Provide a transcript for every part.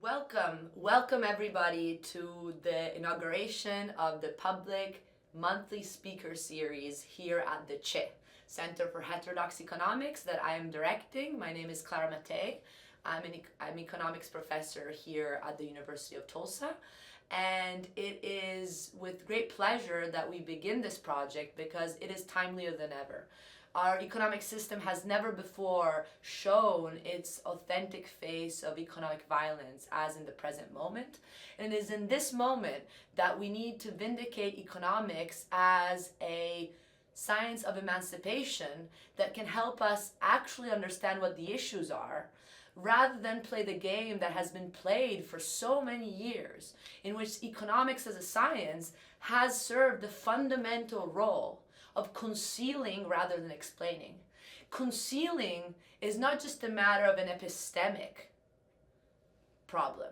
Welcome everybody to the inauguration of the public monthly speaker series here at the Center for Heterodox Economics that I am directing. My name is Clara Mattei. I'm economics professor here at the University of Tulsa. And it is with great pleasure that we begin this project because it is timelier than ever. Our economic system has never before shown its authentic face of economic violence as in the present moment. And it is in this moment that we need to vindicate economics as a science of emancipation that can help us actually understand what the issues are, rather than play the game that has been played for so many years, in which economics as a science has served the fundamental role of concealing rather than explaining. Concealing is not just a matter of an epistemic problem.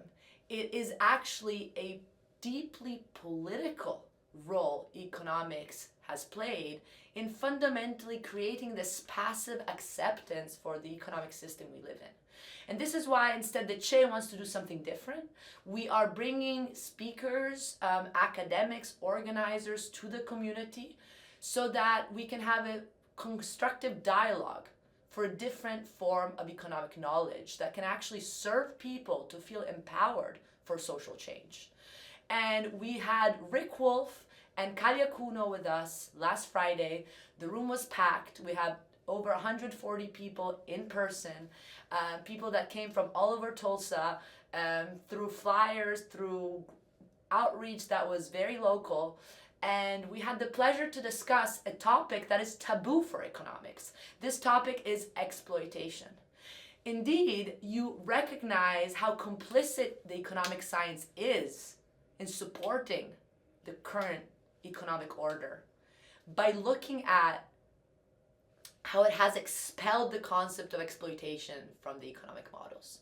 It is actually a deeply political role economics has played in fundamentally creating this passive acceptance for the economic system we live in. And this is why instead the Che wants to do something different. We are bringing speakers, academics, organizers to the community so that we can have a constructive dialogue for a different form of economic knowledge that can actually serve people to feel empowered for social change. And we had Wolff and Akuno with us last Friday. The room was packed. We had over 140 people in person, people that came from all over Tulsa, through flyers, through outreach that was very local. And we had the pleasure to discuss a topic that is taboo for economics. This topic is exploitation. Indeed, you recognize how complicit the economic science is in supporting the current economic order by looking at how it has expelled the concept of exploitation from the economic models.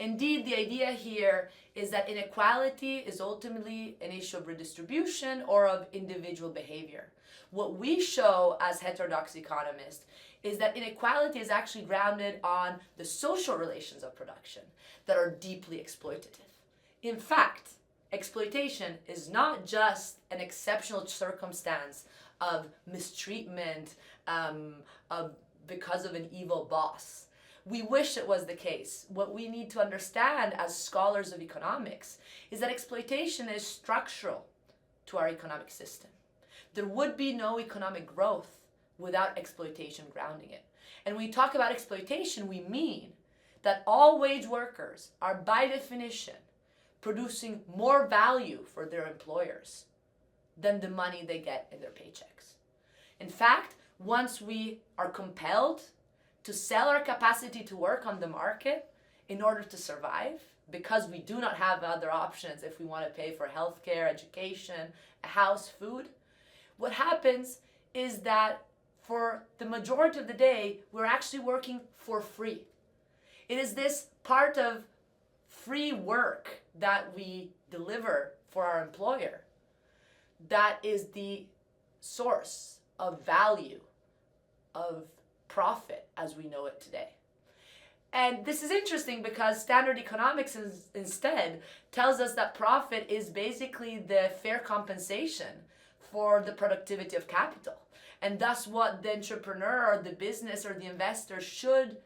Indeed, the idea here is that inequality is ultimately an issue of redistribution or of individual behavior. What we show as heterodox economists is that inequality is actually grounded on the social relations of production that are deeply exploitative. In fact, exploitation is not just an exceptional circumstance of mistreatment because of an evil boss. We wish it was the case. What we need to understand as scholars of economics is that exploitation is structural to our economic system. There would be no economic growth without exploitation grounding it. And when we talk about exploitation, we mean that all wage workers are by definition producing more value for their employers than the money they get in their paychecks. In fact, once we are compelled to sell our capacity to work on the market in order to survive, because we do not have other options if we want to pay for healthcare, education, a house, food, what happens is that for the majority of the day, we're actually working for free. It is this part of free work that we deliver for our employer that is the source of value, of profit as we know it today. And this is interesting because standard economics instead tells us that profit is basically the fair compensation for the productivity of capital. And thus what the entrepreneur or the business or the investor should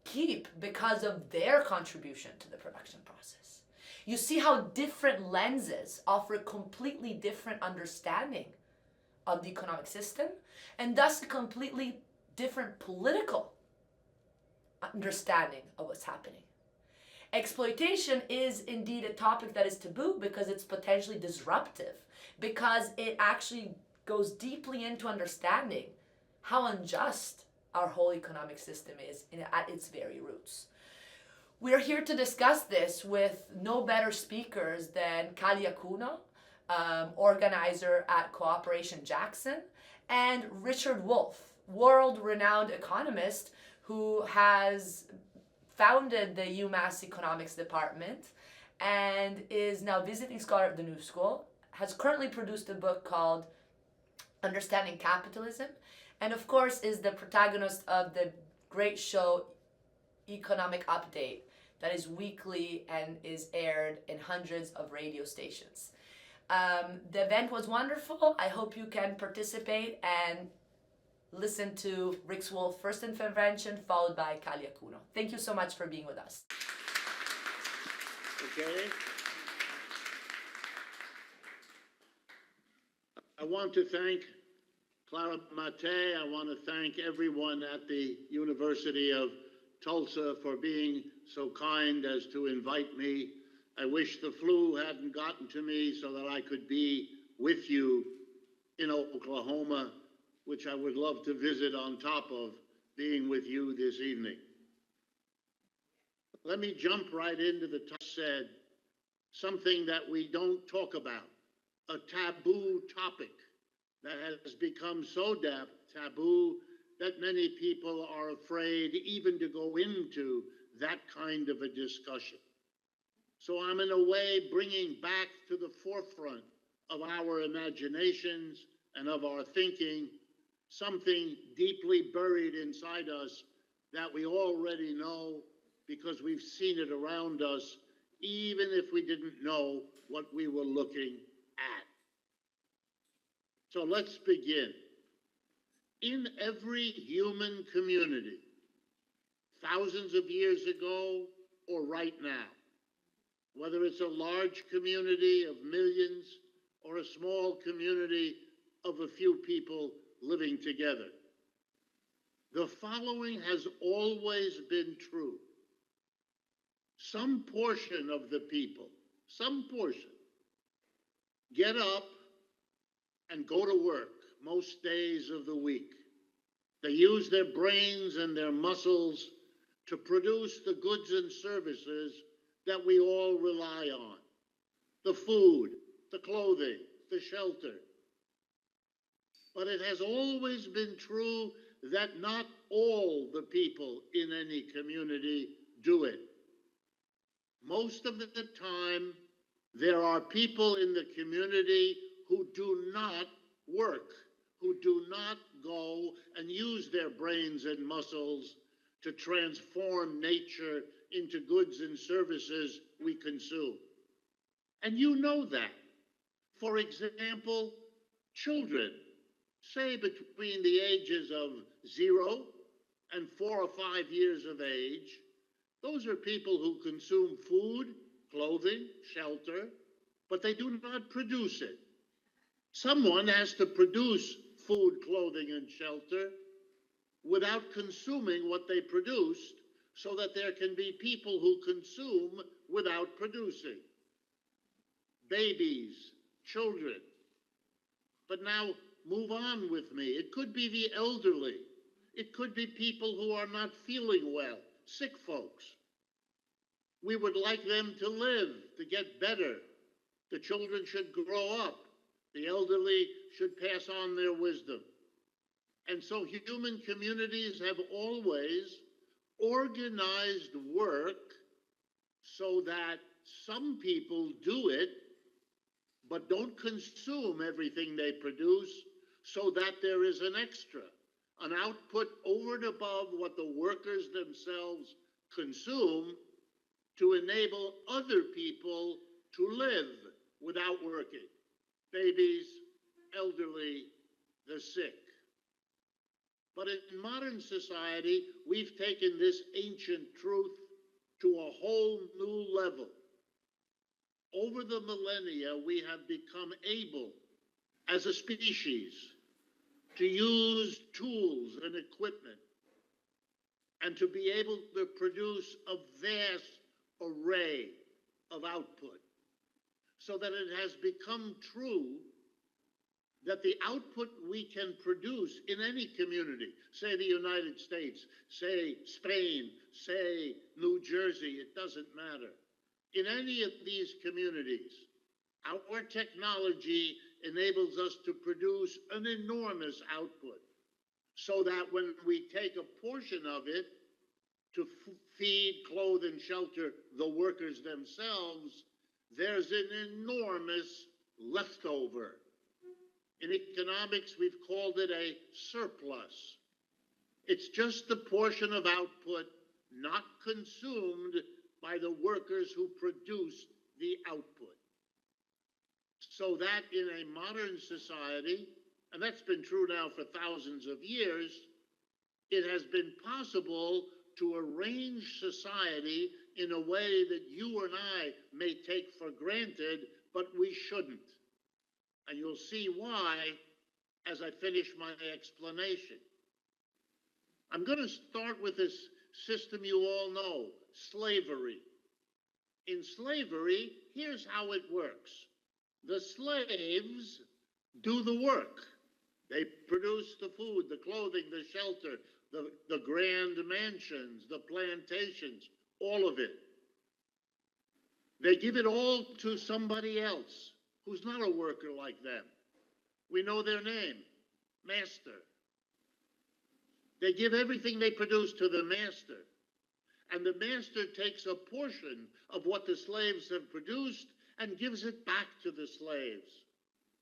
keep because of their contribution to the production process. You see how different lenses offer a completely different understanding of the economic system, and thus a completely different political understanding of what's happening. Exploitation is indeed a topic that is taboo because it's potentially disruptive, because it actually goes deeply into understanding how unjust our whole economic system is at its very roots. We're here to discuss this with no better speakers than Akuno, organizer at Cooperation Jackson, and Richard Wolff, world-renowned economist who has founded the UMass Economics Department and is now visiting scholar at the New School, has currently produced a book called Understanding Capitalism, and of course is the protagonist of the great show Economic Update that is weekly and is aired in hundreds of radio stations. The event was wonderful. I hope you can participate and listen to Rick's Wolff first intervention, followed by Akuno. Thank you so much for being with us. Okay. I want to thank Clara Mattei. I want to thank everyone at the University of Tulsa for being so kind as to invite me. I wish the flu hadn't gotten to me so that I could be with you in Oklahoma, which I would love to visit on top of being with you this evening. Let me jump right into the said, something that we don't talk about, a taboo topic that has become so taboo that many people are afraid even to go into that kind of a discussion. So I'm in a way bringing back to the forefront of our imaginations and of our thinking something deeply buried inside us that we already know because we've seen it around us, even if we didn't know what we were looking at. So let's begin. In every human community, thousands of years ago or right now, whether it's a large community of millions or a small community of a few people living together, the following has always been true. Some portion of the people, some portion, get up and go to work most days of the week. They use their brains and their muscles to produce the goods and services that we all rely on. The food, the clothing, the shelter. But it has always been true that not all the people in any community do it. Most of the time, there are people in the community who do not work, who do not go and use their brains and muscles to transform nature into goods and services we consume. And you know that. For example, children, say between the ages of 0 and 4 or 5 years of age, those are people who consume food, clothing, shelter, but they do not produce it. Someone has to produce food, clothing, and shelter without consuming what they produced so that there can be people who consume without producing. Babies, children. But now move on with me. It could be the elderly. It could be people who are not feeling well, sick folks. We would like them to live, to get better. The children should grow up. The elderly should pass on their wisdom. And so human communities have always organized work so that some people do it, but don't consume everything they produce, so that there is an extra, an output over and above what the workers themselves consume to enable other people to live without working. Babies, elderly, the sick. But in modern society, we've taken this ancient truth to a whole new level. Over the millennia, we have become able, as a species, to use tools and equipment and to be able to produce a vast array of output, so that it has become true that the output we can produce in any community, say the United States, say Spain, say New Jersey, it doesn't matter. In any of these communities, our technology enables us to produce an enormous output, so that when we take a portion of it to feed, clothe, and shelter the workers themselves, there's an enormous leftover. In economics, we've called it a surplus. It's just the portion of output not consumed by the workers who produce the output. So that in a modern society, and that's been true now for thousands of years, it has been possible to arrange society in a way that you and I may take for granted, but we shouldn't. And you'll see why as I finish my explanation. I'm going to start with this system you all know, slavery. In slavery, here's how it works. The slaves do the work. They produce the food, the clothing, the shelter, the grand mansions, the plantations, all of it. They give it all to somebody else who's not a worker like them. We know their name, master. They give everything they produce to the master. And the master takes a portion of what the slaves have produced and gives it back to the slaves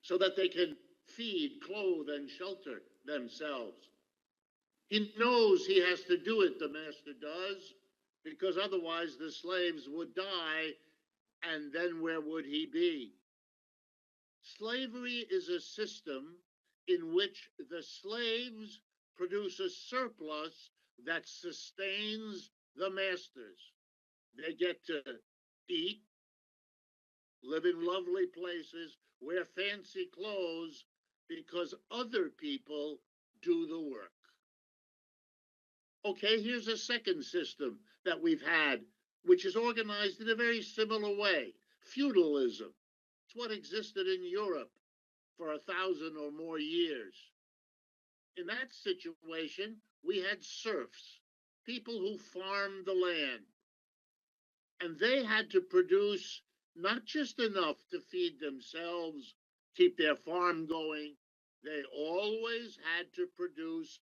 so that they can feed, clothe, and shelter themselves. He knows he has to do it, the master does, because otherwise the slaves would die, and then where would he be? Slavery is a system in which the slaves produce a surplus that sustains the masters. They get to eat, live in lovely places, wear fancy clothes, because other people do the work. Okay, here's a second system that we've had, which is organized in a very similar way. Feudalism. It's what existed in Europe for 1,000 or more years. In that situation, we had serfs, people who farmed the land. And they had to produce not just enough to feed themselves, keep their farm going, they always had to produce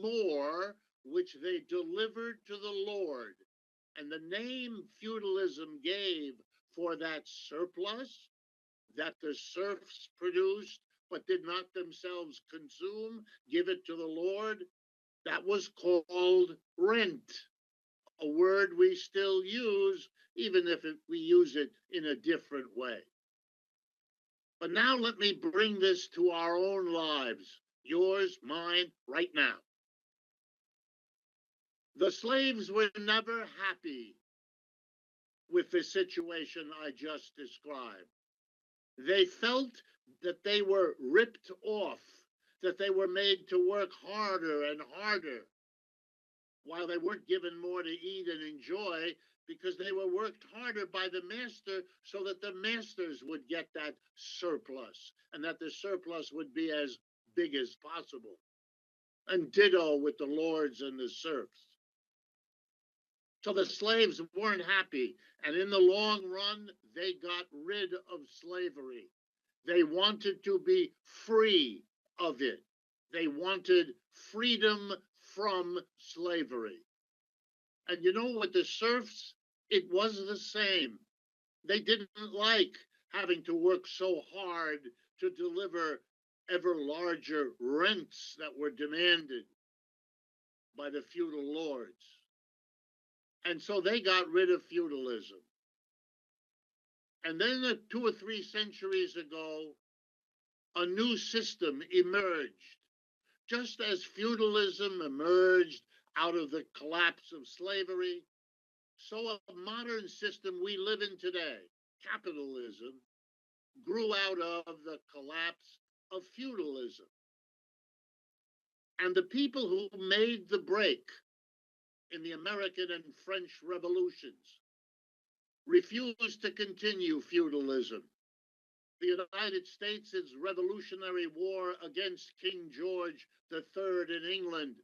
more, which they delivered to the Lord. And the name feudalism gave for that surplus that the serfs produced but did not themselves consume, give it to the Lord, that was called rent, a word we still use, even if we use it in a different way. But now let me bring this to our own lives, yours, mine, right now. The slaves were never happy with the situation I just described. They felt that they were ripped off, that they were made to work harder and harder, while they weren't given more to eat and enjoy, because they were worked harder by the master so that the masters would get that surplus, and that the surplus would be as big as possible. And ditto with the lords and the serfs. So the slaves weren't happy, and in the long run, they got rid of slavery. They wanted to be free of it. They wanted freedom from slavery. And you know, with the serfs, it was the same. They didn't like having to work so hard to deliver ever larger rents that were demanded by the feudal lords. And so they got rid of feudalism. And then 2 or 3 centuries ago, a new system emerged. Just as feudalism emerged out of the collapse of slavery, so a modern system we live in today, capitalism, grew out of the collapse of feudalism. And the people who made the break in the American and French revolutions refused to continue feudalism. The United States' Revolutionary War against King George III in England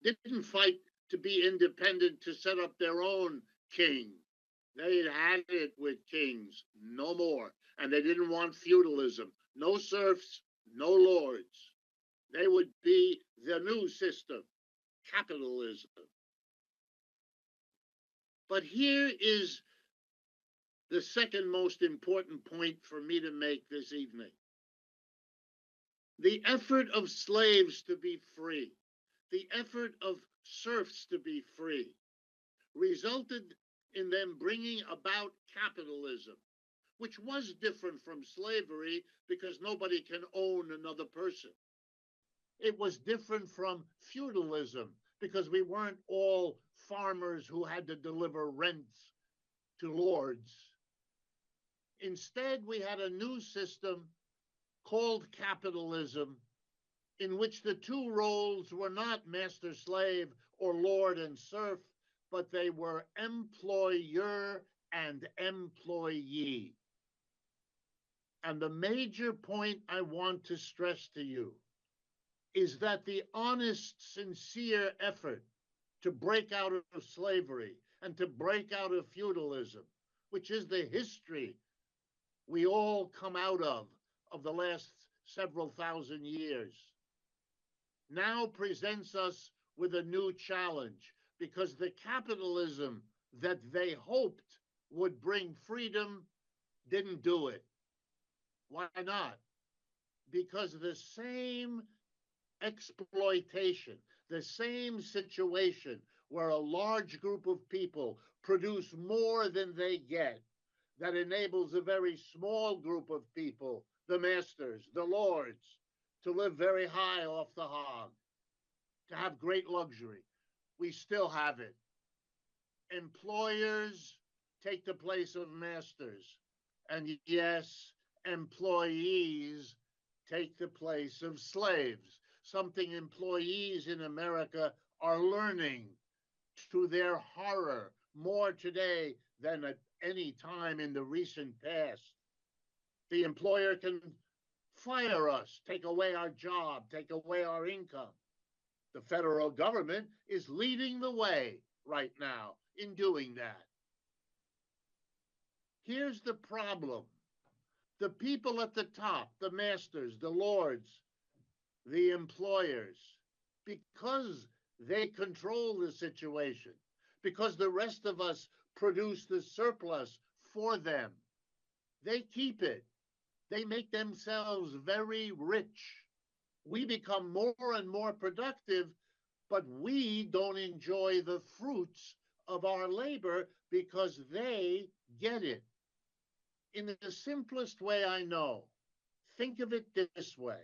didn't fight to be independent to set up their own king. They had it with kings, no more. And they didn't want feudalism. No serfs, no lords. They would be the new system, capitalism. But here is the second most important point for me to make this evening. The effort of slaves to be free, the effort of serfs to be free, resulted in them bringing about capitalism, which was different from slavery because nobody can own another person. It was different from feudalism because we weren't all farmers who had to deliver rents to lords. Instead, we had a new system called capitalism in which the two roles were not master slave or lord and serf, but they were employer and employee. And the major point I want to stress to you is that the honest, sincere effort to break out of slavery and to break out of feudalism, which is the history we all come out of the last several thousand years, now presents us with a new challenge because the capitalism that they hoped would bring freedom didn't do it. Why not? Because the same exploitation, the same situation where a large group of people produce more than they get, that enables a very small group of people, the masters, the lords, to live very high off the hog, to have great luxury. We still have it. Employers take the place of masters. And yes, employees take the place of slaves, something employees in America are learning to their horror more today than at any time in the recent past. The employer can fire us, take away our job, take away our income. The federal government is leading the way right now in doing that. Here's the problem. The people at the top, the masters, the lords, the employers, because they control the situation, because the rest of us produce the surplus for them, they keep it. They make themselves very rich. We become more and more productive, but we don't enjoy the fruits of our labor because they get it. In the simplest way I know, think of it this way.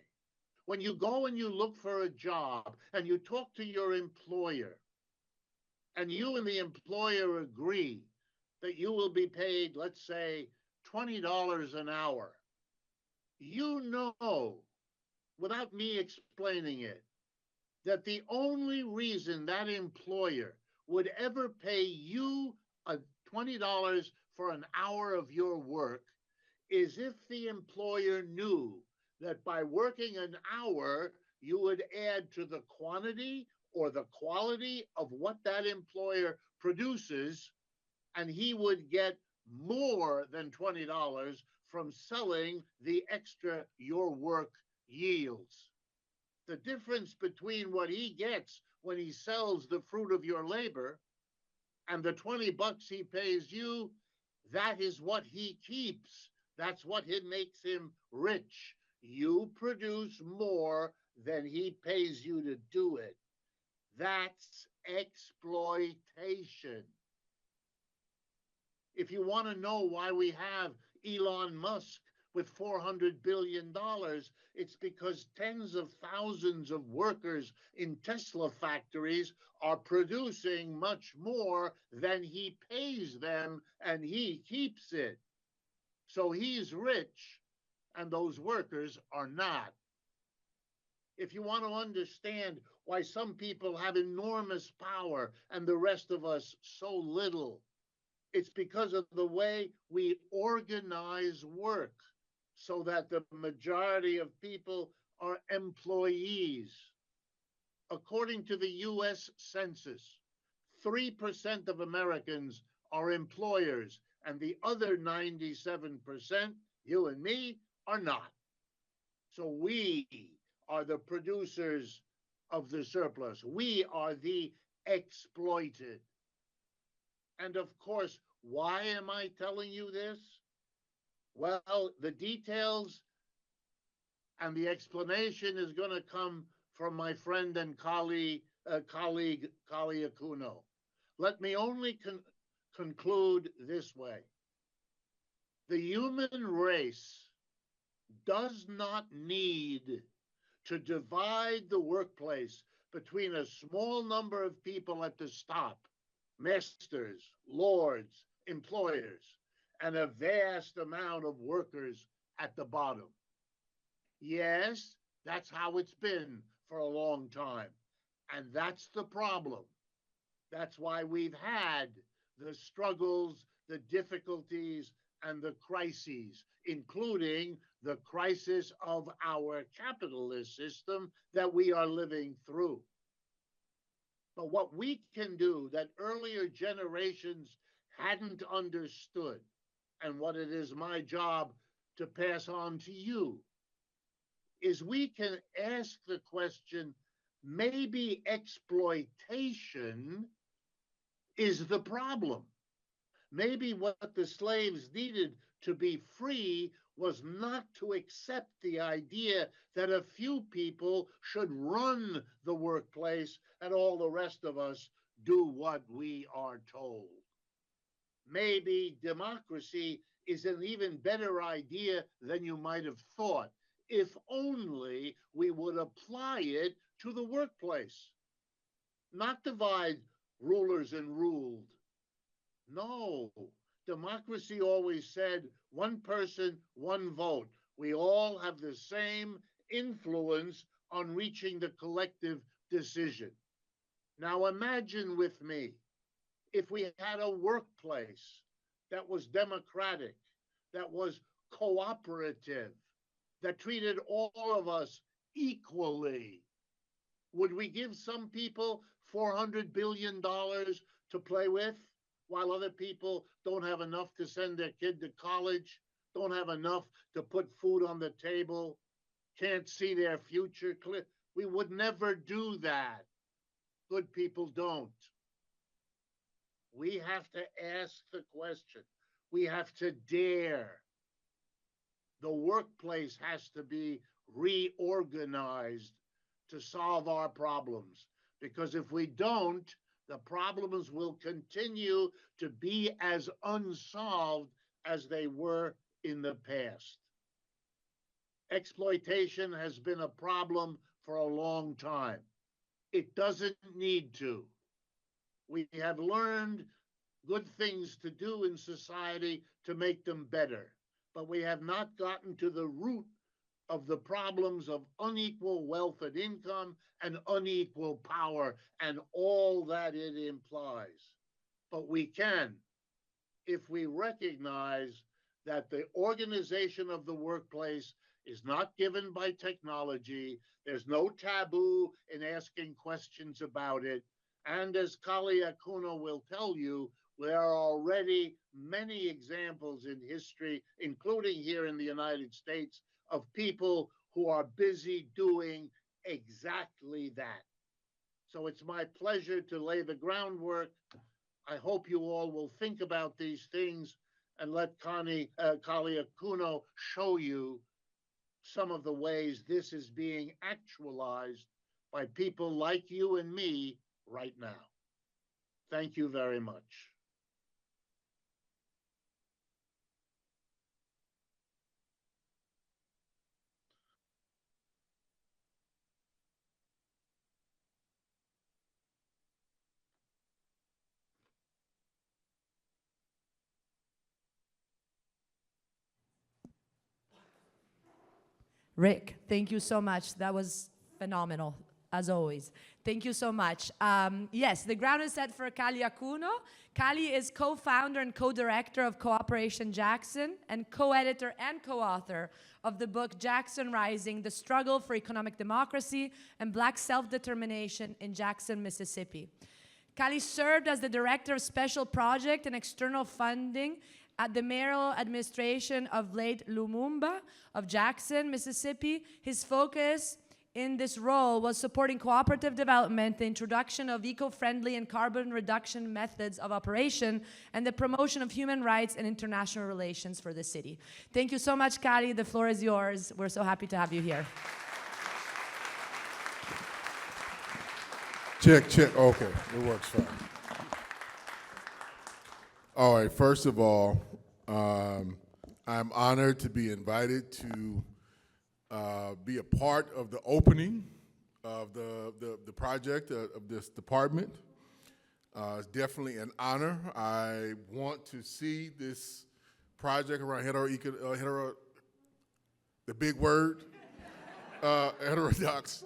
When you go and you look for a job and you talk to your employer, and you and the employer agree that you will be paid, let's say, $20 an hour, you know, without me explaining it, that the only reason that employer would ever pay you $20 for an hour of your work is if the employer knew that by working an hour, you would add to the quantity or the quality of what that employer produces, and he would get more than $20 from selling the extra your work yields. The difference between what he gets when he sells the fruit of your labor and the $20 he pays you, that is what he keeps. That's what makes him rich. You produce more than he pays you to do it. That's exploitation. If you want to know why we have Elon Musk with $400 billion, it's because tens of thousands of workers in Tesla factories are producing much more than he pays them, and he keeps it. So he's rich, and those workers are not. If you want to understand why some people have enormous power and the rest of us so little, it's because of the way we organize work so that the majority of people are employees. According to the US Census, 3% of Americans are employers, and the other 97%, you and me, are not. So we are the producers of the surplus. We are the exploited. And of course, why am I telling you this? Well, the details and the explanation is going to come from my friend and colleague Akuno. Let me only conclude this way. The human race does not need to divide the workplace between a small number of people at the top, masters, lords, employers, and a vast amount of workers at the bottom. Yes, that's how it's been for a long time. And that's the problem. That's why we've had the struggles, the difficulties, and the crises, including the crisis of our capitalist system that we are living through. But what we can do that earlier generations hadn't understood, and what it is my job to pass on to you, is we can ask the question, maybe exploitation is the problem. Maybe what the slaves needed to be free was not to accept the idea that a few people should run the workplace and all the rest of us do what we are told. Maybe democracy is an even better idea than you might have thought, if only we would apply it to the workplace. Not divide rulers and ruled. No, democracy always said one person, one vote. We all have the same influence on reaching the collective decision. Now imagine with me, if we had a workplace that was democratic, that was cooperative, that treated all of us equally, would we give some people $400 billion to play with, while other people don't have enough to send their kid to college, don't have enough to put food on the table, can't see their future clear? We would never do that. Good people don't. We have to ask the question. We have to dare. The workplace has to be reorganized to solve our problems. Because if we don't, the problems will continue to be as unsolved as they were in the past. Exploitation has been a problem for a long time. It doesn't need to. We have learned good things to do in society to make them better, but we have not gotten to the root of the problems of unequal wealth and income and unequal power and all that it implies. But we can, if we recognize that the organization of the workplace is not given by technology, there's no taboo in asking questions about it, and as Clara Akuno will tell you, there are already many examples in history, including here in the United States, of people who are busy doing exactly that. So it's my pleasure to lay the groundwork. I hope you all will think about these things and let Clara Akuno show you some of the ways this is being actualized by people like you and me right now. Thank you very much. Rick, thank you so much. That was phenomenal, as always. Thank you so much. Yes, the ground is set for Clara Akuno. Cali is co-founder and co-director of Cooperation Jackson and co-editor and co-author of the book Jackson Rising, The Struggle for Economic Democracy and Black Self-Determination in Jackson, Mississippi. Cali served as the director of special project and external funding at the mayoral administration of late Lumumba of Jackson, Mississippi. His focus in this role was supporting cooperative development, the introduction of eco-friendly and carbon reduction methods of operation, and the promotion of human rights and international relations for the city. Thank you so much, Cali. The floor is yours. We're so happy to have you here. Check, check. Okay, it works fine. All right, first of all, I'm honored to be invited to be a part of the opening of the project of this department. It's definitely an honor. I want to see this project around the big word, heterodox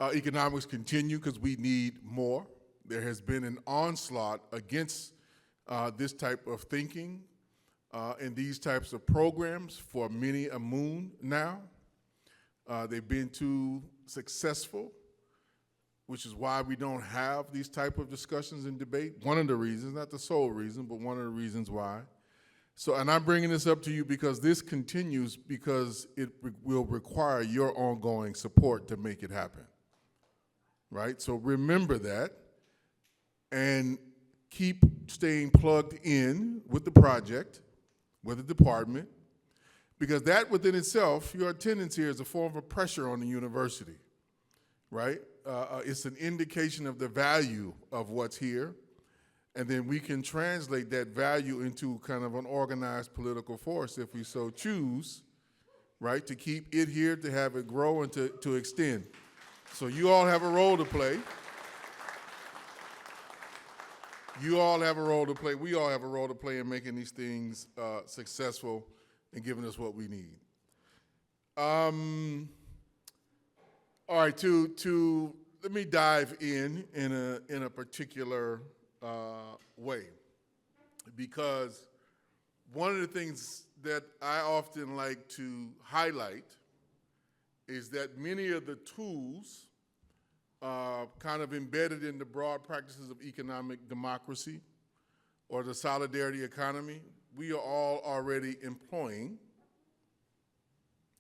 economics continue because we need more. There has been an onslaught against this type of thinking and these types of programs for many a moon now. They've been too successful, which is why we don't have these type of discussions and debate. One of the reasons, not the sole reason, but one of the reasons why. So, and I'm bringing this up to you because this continues because it will require your ongoing support to make it happen, right? So remember that and keep staying plugged in with the project, with the department, because that within itself, your attendance here is a form of pressure on the university, right? It's an indication of the value of what's here, and then we can translate that value into kind of an organized political force if we so choose, right, to keep it here, to have it grow, and to extend. So you all have a role to play. You all have a role to play. We all have a role to play in making these things successful and giving us what we need. All right, let me dive in a particular way, because one of the things that I often like to highlight is that many of the tools kind of embedded in the broad practices of economic democracy or the solidarity economy, we are all already employing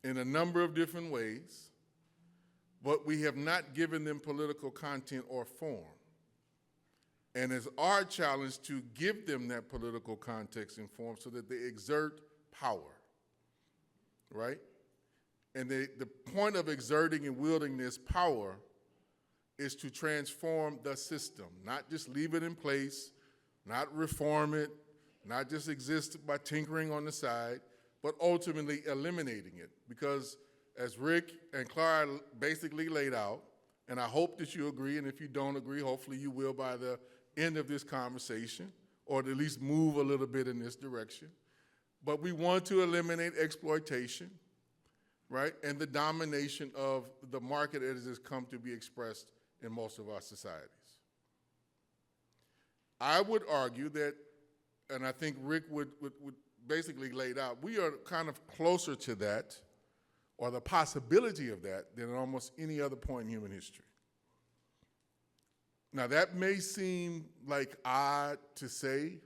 in a number of different ways, but we have not given them political content or form. And it's our challenge to give them that political context and form so that they exert power, right? And the point of exerting and wielding this power is to transform the system, not just leave it in place, not reform it, not just exist by tinkering on the side, but ultimately eliminating it. Because as Rick and Clara basically laid out, and I hope that you agree, and if you don't agree, hopefully you will by the end of this conversation, or at least move a little bit in this direction. But we want to eliminate exploitation, right, and the domination of the market as it has come to be expressed in most of our societies. I would argue that, and I think Rick would basically laid out, we are kind of closer to that, or the possibility of that, than at almost any other point in human history. Now that may seem like odd to say,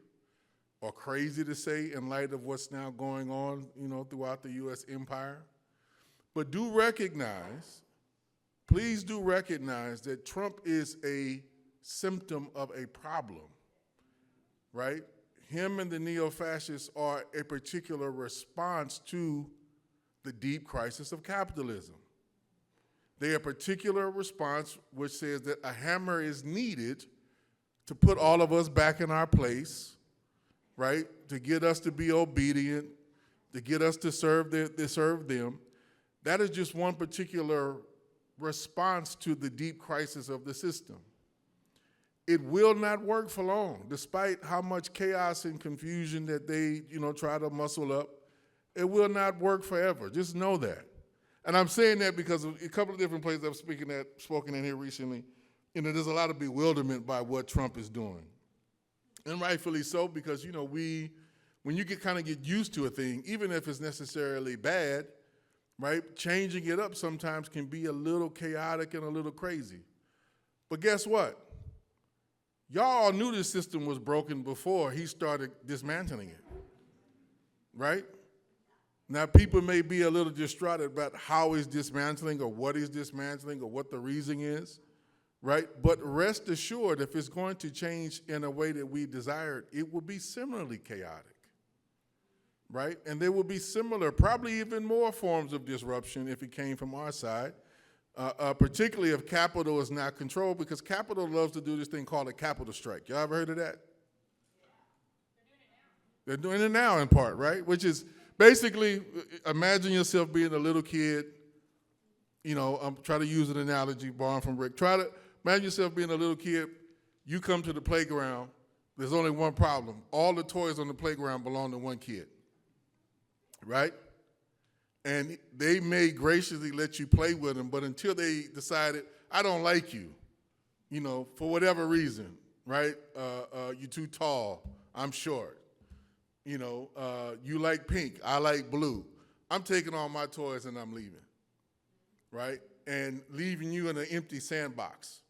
or crazy to say in light of what's now going on, throughout the US empire, but do recognize, please do recognize that Trump is a symptom of a problem, right? Him and the neo-fascists are a particular response to the deep crisis of capitalism. They are a particular response which says that a hammer is needed to put all of us back in our place, right? To get us to be obedient, to get us to serve them. That is just one particular response to the deep crisis of the system. It will not work for long, despite how much chaos and confusion that they, try to muscle up. It will not work forever. Just know that. And I'm saying that because of a couple of different places I've spoken in here recently, there's a lot of bewilderment by what Trump is doing. And rightfully so, because, when you get used to a thing, even if it's necessarily bad, right, changing it up sometimes can be a little chaotic and a little crazy. But guess what? Y'all knew this system was broken before he started dismantling it, right? Now, people may be a little distraught about how he's dismantling or what he's dismantling or what the reason is, right? But rest assured, if it's going to change in a way that we desired, it will be similarly chaotic, right? And there will be similar, probably even more forms of disruption if it came from our side, particularly if capital is not controlled, because capital loves to do this thing called a capital strike. Y'all ever heard of that? They're doing it now in part, right? Which is basically, imagine yourself being a little kid. I'm trying to use an analogy borrowed from Rick. Try to imagine yourself being a little kid. You come to the playground. There's only one problem. All the toys on the playground belong to one kid, right? And they may graciously let you play with them, but until they decided, I don't like you, for whatever reason, right? You're too tall. I'm short. You like pink. I like blue. I'm taking all my toys and I'm leaving, right? And leaving you in an empty sandbox.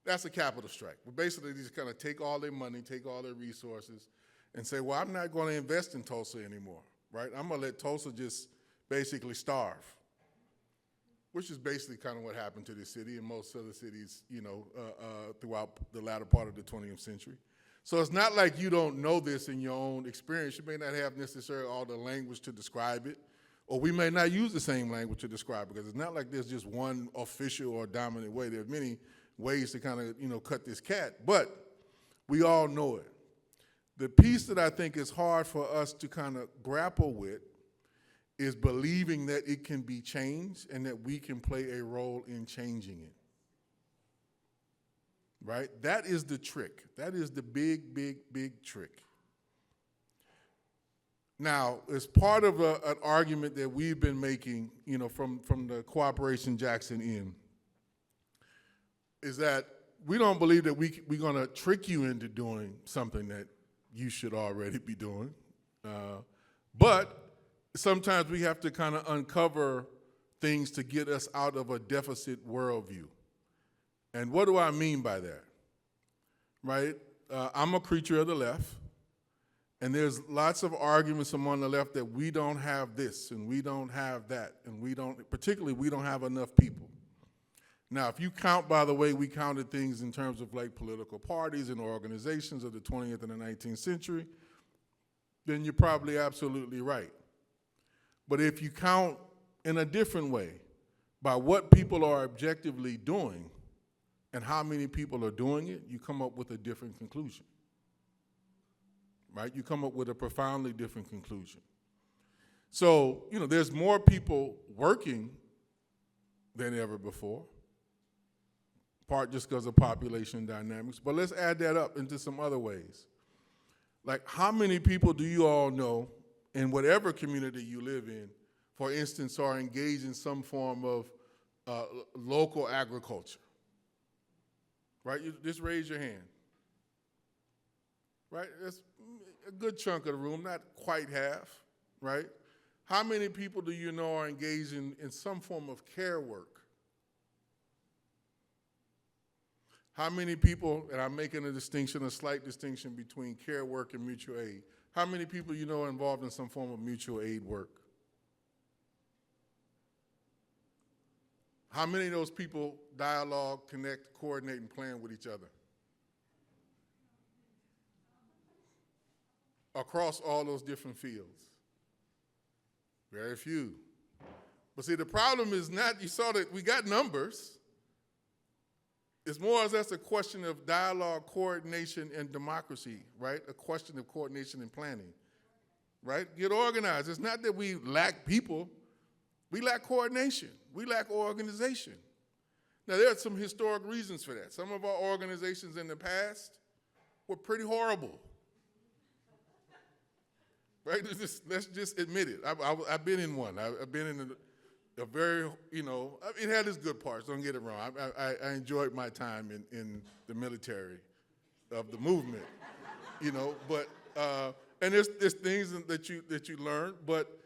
That's a capital strike. But basically, they just kind of take all their money, take all their resources, and say, well, I'm not going to invest in Tulsa anymore, right? I'm going to let Tulsa just basically starve, which is basically kind of what happened to this city and most other cities, throughout the latter part of the 20th century. So it's not like you don't know this in your own experience. You may not have necessarily all the language to describe it, or we may not use the same language to describe it, because it's not like there's just one official or dominant way. There are many ways to kind of, cut this cat, but we all know it. The piece that I think is hard for us to kind of grapple with is believing that it can be changed and that we can play a role in changing it. Right? That is the trick. That is the big, big, big trick. Now, as part of an argument that we've been making, from the cooperation Jackson in, is that we don't believe that we're going to trick you into doing something that you should already be doing. But sometimes we have to kind of uncover things to get us out of a deficit worldview. And what do I mean by that? Right? I'm a creature of the left, and there's lots of arguments among the left that we don't have this and we don't have that, and we don't have enough people. Now, if you count by the way we counted things in terms of like political parties and organizations of the 20th and the 19th century, then you're probably absolutely right. But if you count in a different way by what people are objectively doing and how many people are doing it, you come up with a different conclusion, right? You come up with a profoundly different conclusion. So, there's more people working than ever before, part just because of population dynamics. But let's add that up into some other ways. Like, how many people do you all know in whatever community you live in, for instance, are engaged in some form of local agriculture? Right? You just raise your hand. Right? That's a good chunk of the room, not quite half, right? How many people do you know are engaged in some form of care work? How many people, and I'm making a slight distinction between care work and mutual aid. How many people you know are involved in some form of mutual aid work? How many of those people dialogue, connect, coordinate, and plan with each other? Across all those different fields. Very few. But see, the problem is not, you saw that we got numbers. It's more or less a question of dialogue, coordination, and democracy, right? A question of coordination and planning, right? Get organized. It's not that we lack people. We lack coordination. We lack organization. Now, there are some historic reasons for that. Some of our organizations in the past were pretty horrible, right? Let's just admit it. I've been in one. I've been in a very, it had its good parts, don't get it wrong. I enjoyed my time in the military of the movement, but, and there's things that you learn, but,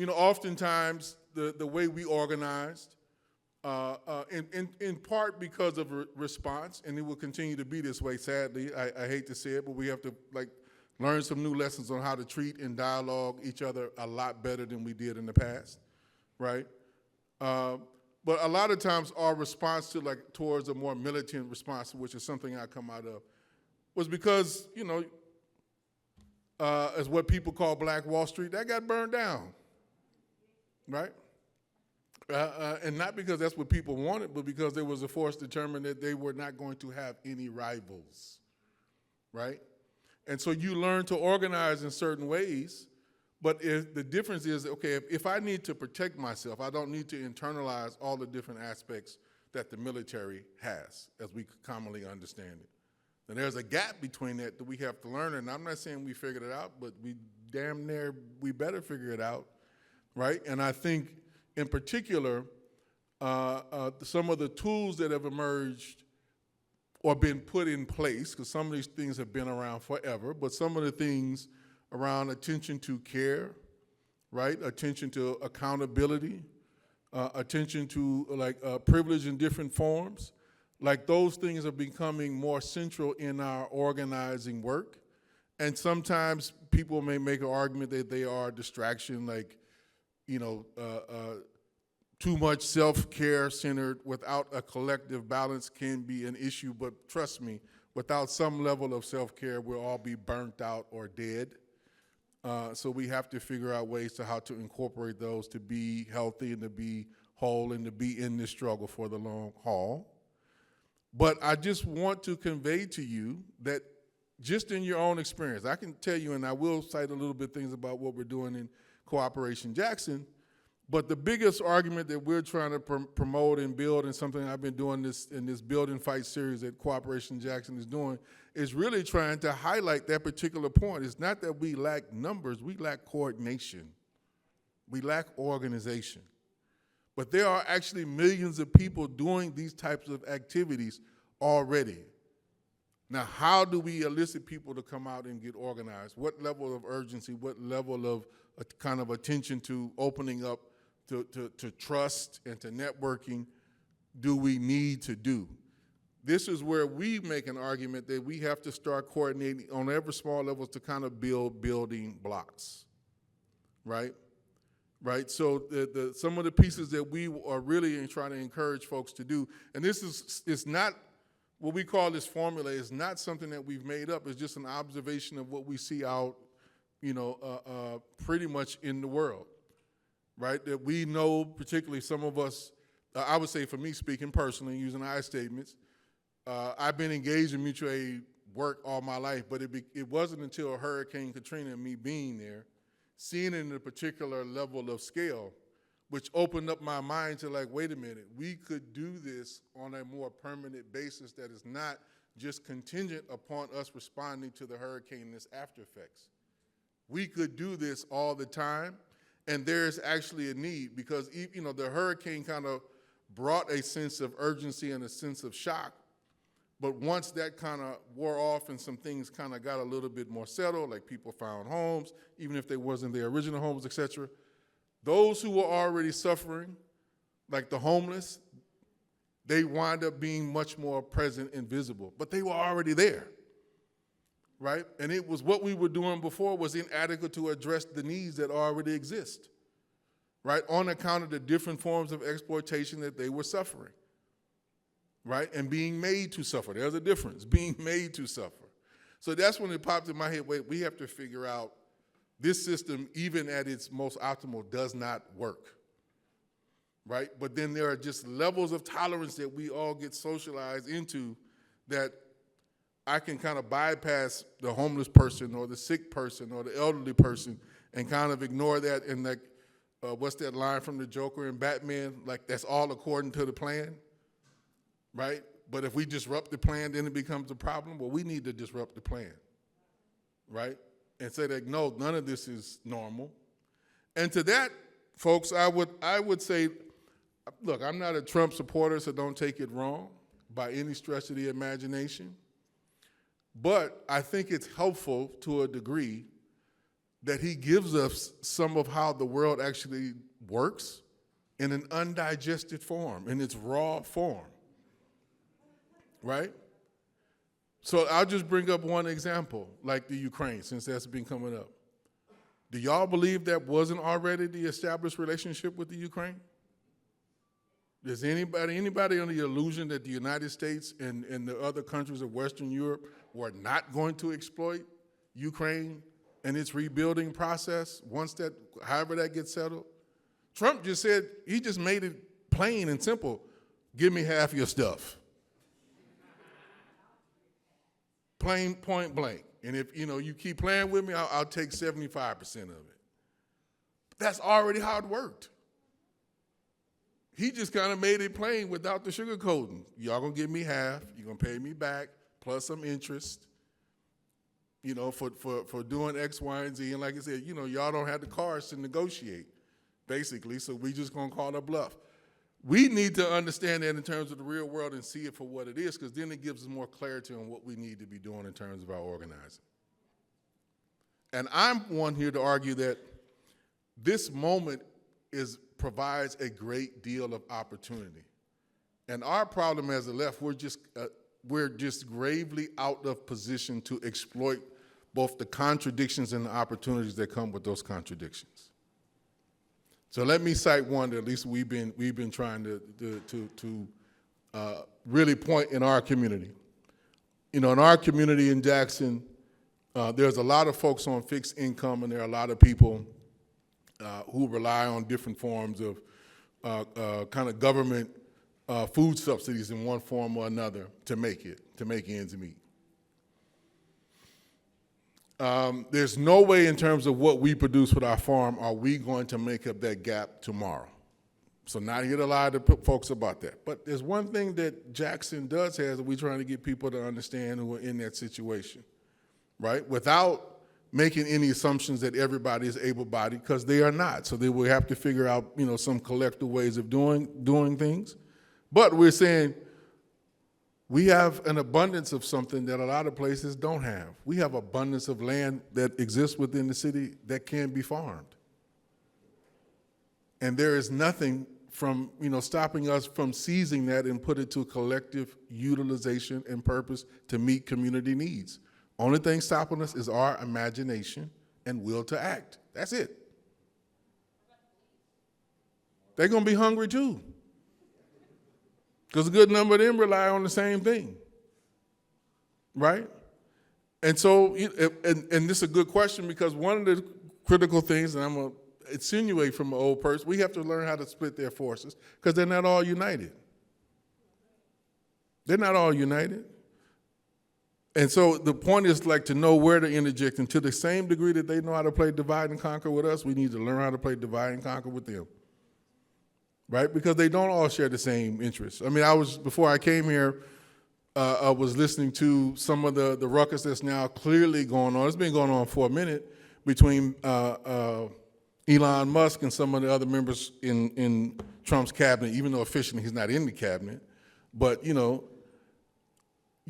oftentimes the way we organized, in part because of response, and it will continue to be this way, sadly, I hate to say it, but we have to learn some new lessons on how to treat and dialogue each other a lot better than we did in the past, right? But a lot of times our response to towards a more militant response, which is something I come out of, was because, as what people call Black Wall Street, that got burned down, right? And not because that's what people wanted, but because there was a force determined that they were not going to have any rivals, right? And so you learn to organize in certain ways, but if the difference is, okay, if I need to protect myself, I don't need to internalize all the different aspects that the military has, as we commonly understand it. And there's a gap between that we have to learn, and I'm not saying we figured it out, but we better figure it out, right? And I think, in particular, some of the tools that have emerged or been put in place, because some of these things have been around forever, but some of the things around attention to care, right? Attention to accountability, attention to privilege in different forms. Like those things are becoming more central in our organizing work. And sometimes people may make an argument that they are a distraction, like, too much self-care centered without a collective balance can be an issue. But trust me, without some level of self-care, we'll all be burnt out or dead. So we have to figure out ways to how to incorporate those to be healthy and to be whole and to be in this struggle for the long haul. But I just want to convey to you that just in your own experience, I can tell you, and I will cite a little bit things about what we're doing in Cooperation Jackson, but the biggest argument that we're trying to promote and build, and something I've been doing in this Build and Fight series that Cooperation Jackson is doing, is really trying to highlight that particular point. It's not that we lack numbers, we lack coordination. We lack organization. But there are actually millions of people doing these types of activities already. Now, how do we elicit people to come out and get organized? What level of urgency, what level of kind of attention to opening up to trust and to networking do we need to do? This is where we make an argument that we have to start coordinating on every small levels to kind of build building blocks, right? Right, so some of the pieces that we are really trying to encourage folks to do, and this is not what we call this formula, is not something that we've made up. It's just an observation of what we see out, pretty much in the world, right? That we know, particularly some of us, I would say for me speaking personally, using I statements, I've been engaged in mutual aid work all my life, but it wasn't until Hurricane Katrina and me being there, seeing it in a particular level of scale, which opened up my mind to like, wait a minute, we could do this on a more permanent basis that is not just contingent upon us responding to the hurricane and its after effects. We could do this all the time, and there's actually a need because, the hurricane kind of brought a sense of urgency and a sense of shock. But once that kind of wore off and some things kind of got a little bit more settled, like people found homes, even if they wasn't their original homes, et cetera, those who were already suffering, like the homeless, they wind up being much more present and visible. But they were already there, right? And it was what we were doing before was inadequate to address the needs that already exist, right? On account of the different forms of exploitation that they were suffering. Right, and being made to suffer. There's a difference, being made to suffer. So that's when it popped in my head, wait, we have to figure out this system, even at its most optimal, does not work, right? But then there are just levels of tolerance that we all get socialized into that I can kind of bypass the homeless person or the sick person or the elderly person and kind of ignore that and like, what's that line from the Joker in Batman? Like, that's all according to the plan. Right? But if we disrupt the plan, then it becomes a problem. Well, we need to disrupt the plan, right? And say that, no, none of this is normal. And to that, folks, I would say, look, I'm not a Trump supporter, so don't take it wrong by any stretch of the imagination. But I think it's helpful to a degree that he gives us some of how the world actually works in an undigested form, in its raw form. Right? So I'll just bring up one example, like the Ukraine, since that's been coming up. Do y'all believe that wasn't already the established relationship with the Ukraine? Does anybody under the illusion that the United States and the other countries of Western Europe were not going to exploit Ukraine and its rebuilding process once that, however that gets settled? Trump just said, he just made it plain and simple, give me half your stuff. Plain, point blank. And if, you keep playing with me, I'll take 75% of it. That's already how it worked. He just kind of made it plain without the sugarcoating. Y'all gonna give me half, you're gonna pay me back, plus some interest, for doing X, Y, and Z. And like I said, y'all don't have the cards to negotiate, basically, so we just gonna call it a bluff. We need to understand that in terms of the real world and see it for what it is, because then it gives us more clarity on what we need to be doing in terms of our organizing. And I'm one here to argue that this moment provides a great deal of opportunity. And our problem as the left, we're just gravely out of position to exploit both the contradictions and the opportunities that come with those contradictions. So let me cite one that at least we've been trying to really point in our community. In our community in Jackson, there's a lot of folks on fixed income, and there are a lot of people who rely on different forms of kind of government food subsidies in one form or another to make ends meet. There's no way in terms of what we produce with our farm are we going to make up that gap tomorrow. So not here to lie to folks about that. But there's one thing that Jackson does have that we're trying to get people to understand who are in that situation, right? Without making any assumptions that everybody is able-bodied, because they are not. So they will have to figure out, some collective ways of doing things. But we're saying we have an abundance of something that a lot of places don't have. We have abundance of land that exists within the city that can be farmed. And there is nothing from, stopping us from seizing that and put it to collective utilization and purpose to meet community needs. Only thing stopping us is our imagination and will to act. That's it. They're going to be hungry too, because a good number of them rely on the same thing, right? And so, and this is a good question, because one of the critical things, and I'm going to insinuate from an old person, we have to learn how to split their forces, because they're not all united. They're not all united. And so the point is to know where to interject, and to the same degree that they know how to play divide and conquer with us, we need to learn how to play divide and conquer with them, right? Because they don't all share the same interests. I mean, before I came here, I was listening to some of the ruckus that's now clearly going on. It's been going on for a minute between Elon Musk and some of the other members in Trump's cabinet, even though officially he's not in the cabinet. But,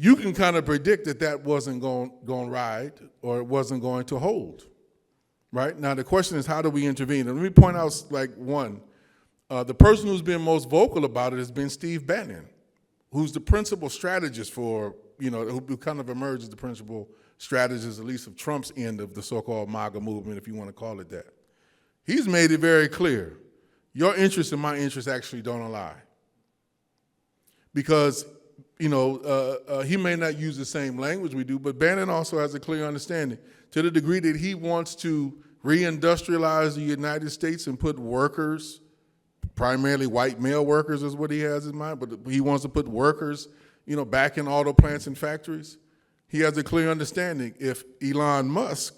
you can kind of predict that wasn't going to ride, or it wasn't going to hold, right? Now, the question is, how do we intervene? And let me point out, the person who's been most vocal about it has been Steve Bannon, who's the principal strategist for, who kind of emerged as the principal strategist, at least of Trump's end of the so-called MAGA movement, if you want to call it that. He's made it very clear, your interests and my interests actually don't align. Because he may not use the same language we do, but Bannon also has a clear understanding to the degree that he wants to reindustrialize the United States and put workers, primarily white male workers is what he has in mind, but he wants to put workers, back in auto plants and factories. He has a clear understanding if Elon Musk,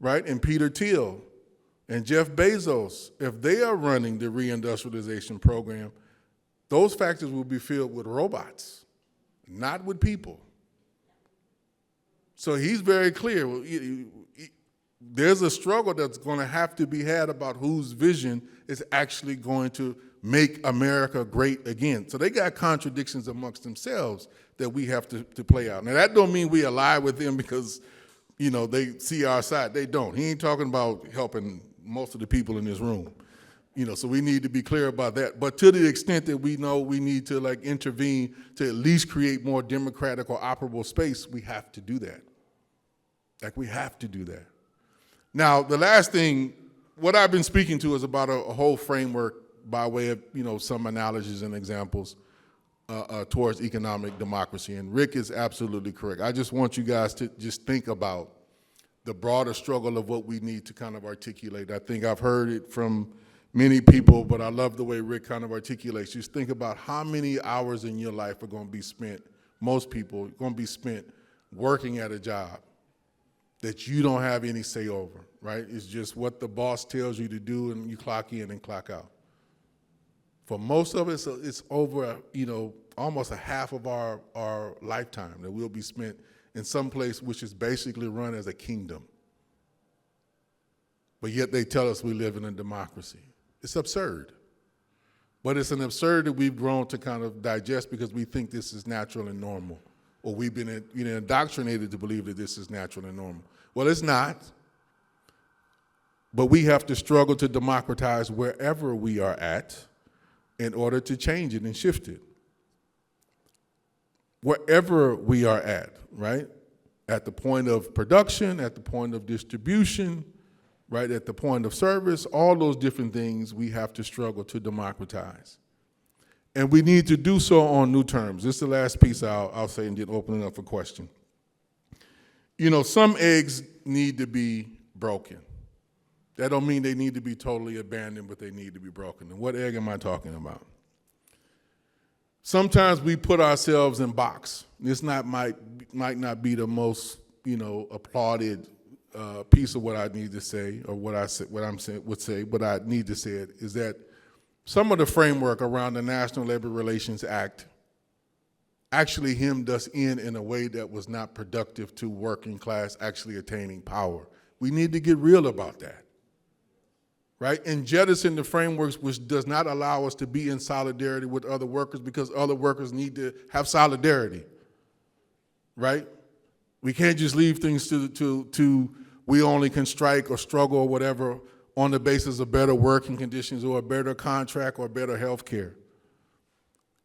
right, and Peter Thiel and Jeff Bezos, if they are running the reindustrialization program, those factories will be filled with robots, not with people. So he's very clear. There's a struggle that's going to have to be had about whose vision is actually going to make America great again. So they got contradictions amongst themselves that we have to play out. Now, that don't mean we ally with them because, they see our side. They don't. He ain't talking about helping most of the people in this room. So we need to be clear about that. But to the extent that we know we need to intervene to at least create more democratic or operable space, we have to do that. We have to do that. Now, the last thing, what I've been speaking to is about a whole framework by way of, some analogies and examples towards economic democracy. And Rick is absolutely correct. I just want you guys to just think about the broader struggle of what we need to kind of articulate. I think I've heard it from many people, but I love the way Rick kind of articulates. Just think about how many hours in your life are going to be spent, most people, are going to be spent working at a job that you don't have any say over, right? It's just what the boss tells you to do, and you clock in and clock out. For most of us, it's over, almost a half of our lifetime that will be spent in some place which is basically run as a kingdom. But yet they tell us we live in a democracy. It's absurd. But it's an absurdity we've grown to kind of digest because we think this is natural and normal. Or we've been indoctrinated to believe that this is natural and normal. Well, it's not. But we have to struggle to democratize wherever we are at in order to change it and shift it. Wherever we are at, right? At the point of production, at the point of distribution, right? At the point of service, all those different things we have to struggle to democratize. And we need to do so on new terms. This is the last piece I'll say and then open it up for question. Some eggs need to be broken. That don't mean they need to be totally abandoned, but they need to be broken. And what egg am I talking about? Sometimes we put ourselves in box. This might not be the most, applauded piece of what I need to say, or what I would say, but I need to say it, is that some of the framework around the National Labor Relations Act actually hemmed us in a way that was not productive to working class actually attaining power. We need to get real about that, right? And jettison the frameworks which does not allow us to be in solidarity with other workers because other workers need to have solidarity, right? We can't just leave things to we only can strike or struggle or whatever on the basis of better working conditions or a better contract or better health care.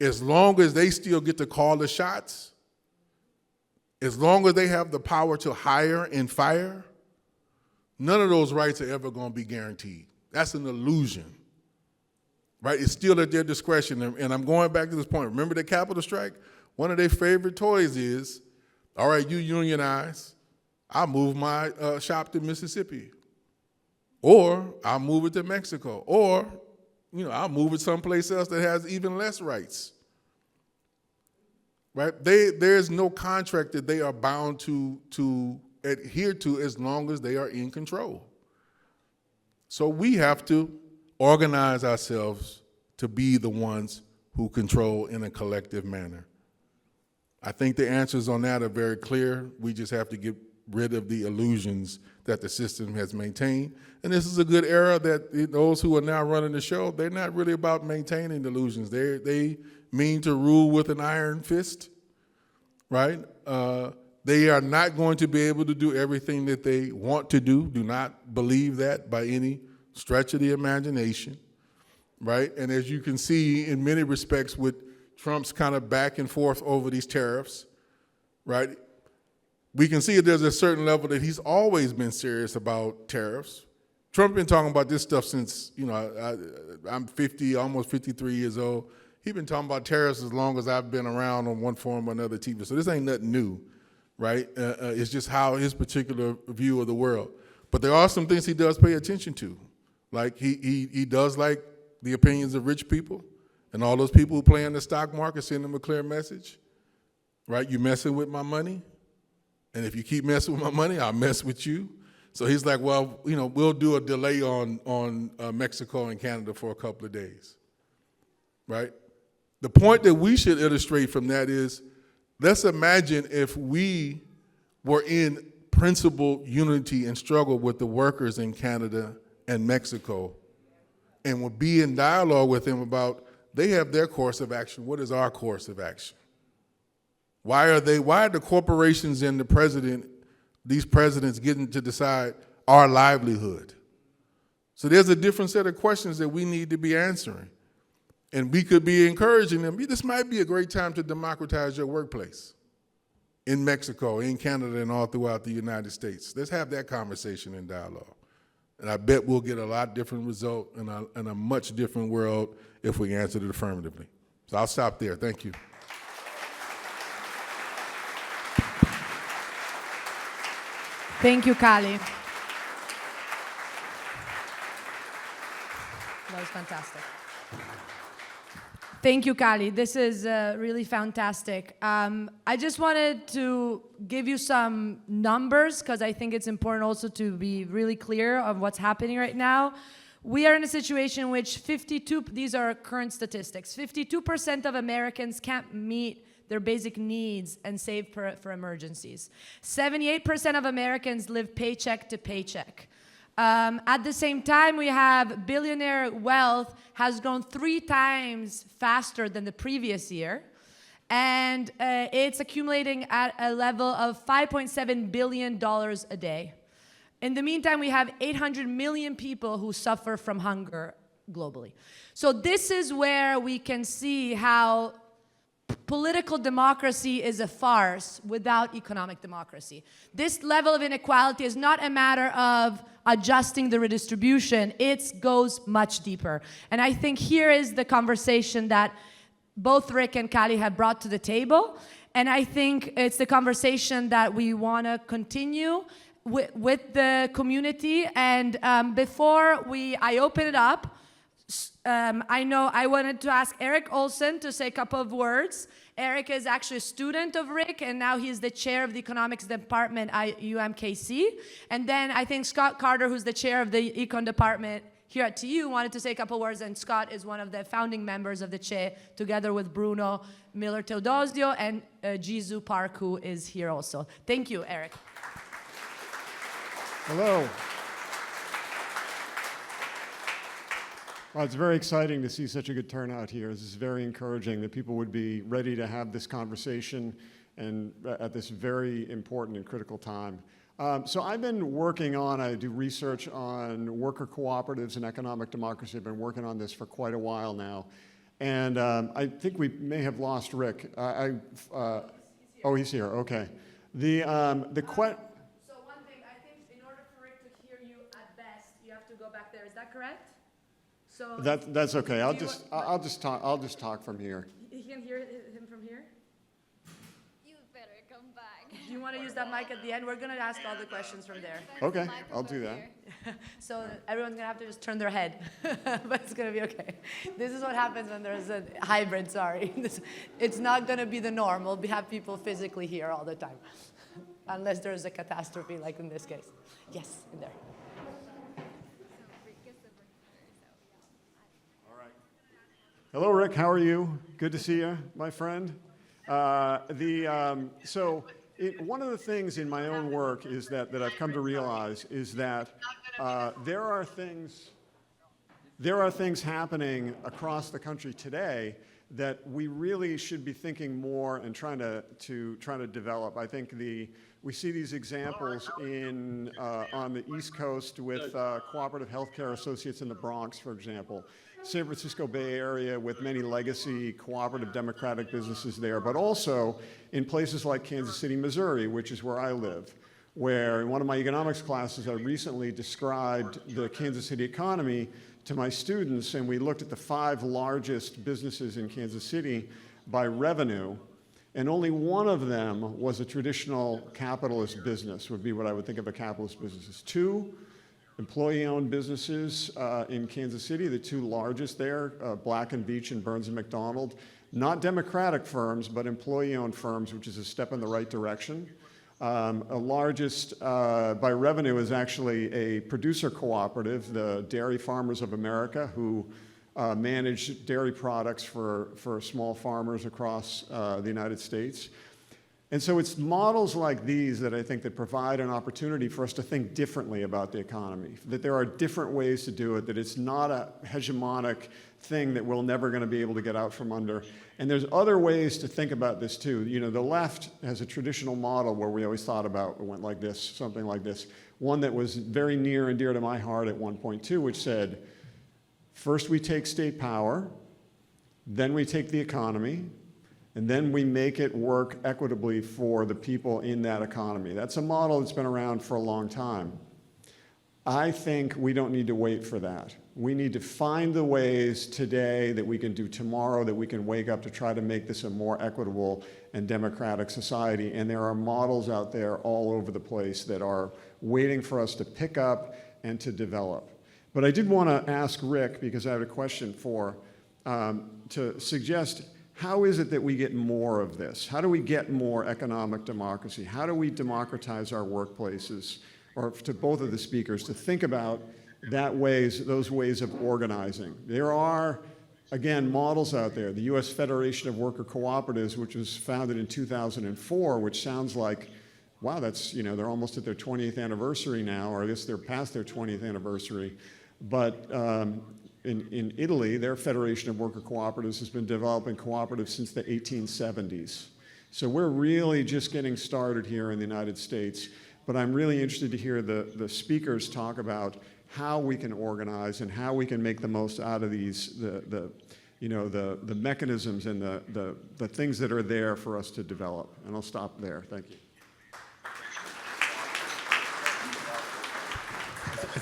As long as they still get to call the shots, as long as they have the power to hire and fire, none of those rights are ever going to be guaranteed. That's an illusion, right? It's still at their discretion. And I'm going back to this point. Remember the Capitol strike? One of their favorite toys is, all right, you unionize, I'll move my shop to Mississippi. Or I'll move it to Mexico. Or, I'll move it someplace else that has even less rights. Right? There's no contract that they are bound to adhere to as long as they are in control. So we have to organize ourselves to be the ones who control in a collective manner. I think the answers on that are very clear. We just have to get rid of the illusions that the system has maintained. And this is a good era that those who are now running the show, they're not really about maintaining illusions. They mean to rule with an iron fist, right? They are not going to be able to do everything that they want to do. Do not believe that by any stretch of the imagination, right? And as you can see in many respects with Trump's kind of back and forth over these tariffs, right? We can see that there's a certain level that he's always been serious about tariffs. Trump's been talking about this stuff since, I'm 50, almost 53 years old. He's been talking about tariffs as long as I've been around on one form or another TV. So this ain't nothing new, right? It's just how his particular view of the world. But there are some things he does pay attention to. Like he does like the opinions of rich people and all those people who play in the stock market, send them a clear message, right? You messing with my money, and if you keep messing with my money, I'll mess with you. So he's like, well, we'll do a delay on Mexico and Canada for a couple of days, right? The point that we should illustrate from that is, let's imagine if we were in principled unity and struggle with the workers in Canada and Mexico and would be in dialogue with them about, they have their course of action, what is our course of action? Why are the corporations and these presidents getting to decide our livelihood? So there's a different set of questions that we need to be answering. And we could be encouraging them, this might be a great time to democratize your workplace in Mexico, in Canada, and all throughout the United States. Let's have that conversation and dialogue. And I bet we'll get a lot different result in a much different world if we answer it affirmatively. So I'll stop there. Thank you. Thank you, Kali. That was fantastic. Thank you, Kali. This is really fantastic. I just wanted to give you some numbers because I think it's important also to be really clear of what's happening right now. We are in a situation in which these are current statistics, 52% of Americans can't meet their basic needs and save for emergencies. 78% of Americans live paycheck to paycheck. At the same time, we have billionaire wealth has grown 3 times faster than the previous year. And it's accumulating at a level of $5.7 billion a day. In the meantime, we have 800 million people who suffer from hunger globally. So this is where we can see how political democracy is a farce without economic democracy. This level of inequality is not a matter of adjusting the redistribution. It goes much deeper. And I think here is the conversation that both Rick and Kali have brought to the table. And I think it's the conversation that we want to continue with the community. And before I open it up, I wanted to ask Eric Olson to say a couple of words. Eric is actually a student of Rick, and now he's the chair of the economics department at UMKC. And then I think Scott Carter, who's the chair of the econ department here at TU, wanted to say a couple words, and Scott is one of the founding members of the CHE, together with Bruno Miller-Teodosio and Jizu Park, who is here also. Thank you, Eric. Hello. Well, it's very exciting to see such a good turnout here. This is very encouraging that people would be ready to have this conversation and at this very important and critical time. So I've been working on, I do research on worker cooperatives and economic democracy. I've been working on this for quite a while now. And I think we may have lost Rick. Oh, he's here, okay. So one thing, I think in order for Rick to hear you at best, you have to go back there. Is that correct? So that's okay. I'll just talk from here. You can hear him from here? You better come back. Do you want to use that mic at the end? We're going to ask all the questions from there. Okay, I'll do that. So everyone's going to have to just turn their head, but it's going to be okay. This is what happens when there's a hybrid, sorry. It's not going to be the norm. We'll have people physically here all the time, unless there's a catastrophe like in this case. Yes, in there. Hello, Rick. How are you? Good to see you, my friend. One of the things in my own work is that I've come to realize is that there are things happening across the country today that we really should be thinking more and trying to develop. I think we see these examples on the East Coast with cooperative healthcare associates in the Bronx, for example. San Francisco Bay Area with many legacy cooperative democratic businesses there, but also in places like Kansas City, Missouri, which is where I live, where in one of my economics classes I recently described the Kansas City economy to my students, and we looked at the 5 largest businesses in Kansas City by revenue, and only one of them was a traditional capitalist business, would be what I would think of a capitalist business as. 2 employee-owned businesses in Kansas City, the 2 largest there, Black & Veatch and Burns & McDonnell, not democratic firms, but employee-owned firms, which is a step in the right direction. Largest by revenue is actually a producer cooperative, the Dairy Farmers of America, who manage dairy products for small farmers across the United States. And so it's models like these that I think that provide an opportunity for us to think differently about the economy, that there are different ways to do it, that it's not a hegemonic thing that we're never going to be able to get out from under. And there's other ways to think about this too. You know, the left has a traditional model where we always thought about, it went like this, something like this. One that was very near and dear to my heart at one point too, which said, first we take state power, then we take the economy, and then we make it work equitably for the people in that economy. That's a model that's been around for a long time. I think we don't need to wait for that. We need to find the ways today that we can do tomorrow, that we can wake up to try to make this a more equitable and democratic society. And there are models out there all over the place that are waiting for us to pick up and to develop. But I did want to ask Rick, because I have a question for to suggest how is it that we get more of this? How do we get more economic democracy? How do we democratize our workplaces? Or to both of the speakers, to think about those ways of organizing. There are, again, models out there. The U.S. Federation of Worker Cooperatives, which was founded in 2004, which sounds like, wow, that's, they're almost at their 20th anniversary now, or I guess they're past their 20th anniversary. But in Italy, their Federation of Worker Cooperatives has been developing cooperatives since the 1870s. So we're really just getting started here in the United States. But I'm really interested to hear the speakers talk about how we can organize and how we can make the most out of these, the mechanisms and the things that are there for us to develop. And I'll stop there. Thank you.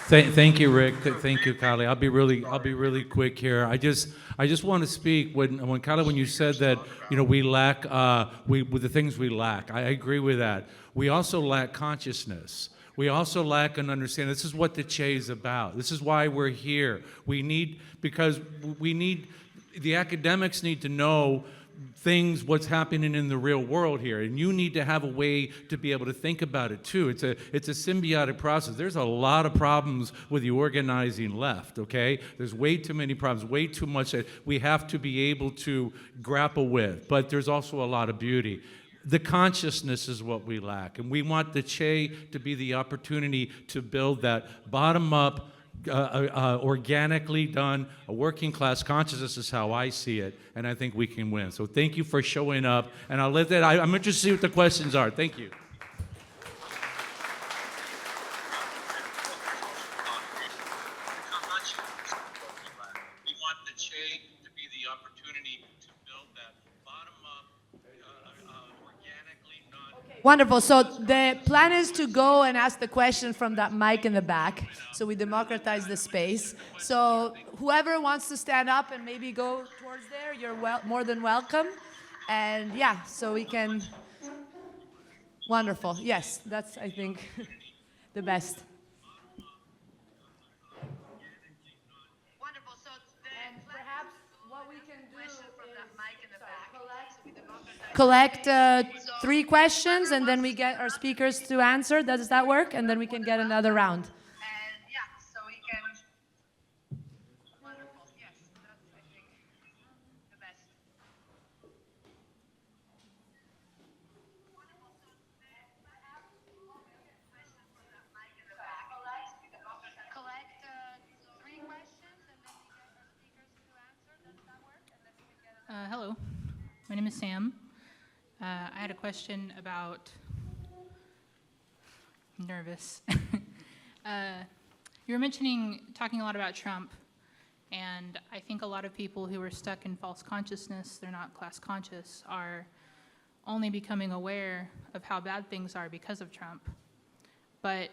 Thank you, Rick. Thank you, Kylie. I'll be really quick here. I just want to speak when Kylie, when you said that we lack with the things we lack. I agree with that. We also lack consciousness. We also lack an understanding. This is what the Che is about. This is why we're here. Because the academics need to know what's happening in the real world here, and you need to have a way to be able to think about it too. It's a symbiotic process. There's a lot of problems with the organizing left, okay? There's way too many problems, way too much that we have to be able to grapple with, but there's also a lot of beauty. The consciousness is what we lack, and we want the Che to be the opportunity to build that bottom-up, organically done, a working class consciousness is how I see it, and I think we can win. So thank you for showing up, and I'll let that, I'm interested to see what the questions are. Thank you. We want the Che to be the opportunity to build that bottom-up, organically done. Wonderful. So the plan is to go and ask the question from that mic in the back, so we democratize the space. So whoever wants to stand up and maybe go towards there, you're more than welcome. And yeah, so we can. Wonderful. Yes, that's, I think, the best. Wonderful. So then perhaps what we can do is from that mic in the back. Collect 3 questions, and then we get our speakers to answer. Does that work? And then we can get another round. And yeah, so we can. Wonderful. Yes, that's, I think, the best. Collect 3 questions, and then we get our speakers to answer. Does that work? And then we can get. Hello, my name is Sam. I had a question about, nervous. You were talking a lot about Trump, and I think a lot of people who are stuck in false consciousness, they're not class conscious, are only becoming aware of how bad things are because of Trump. But,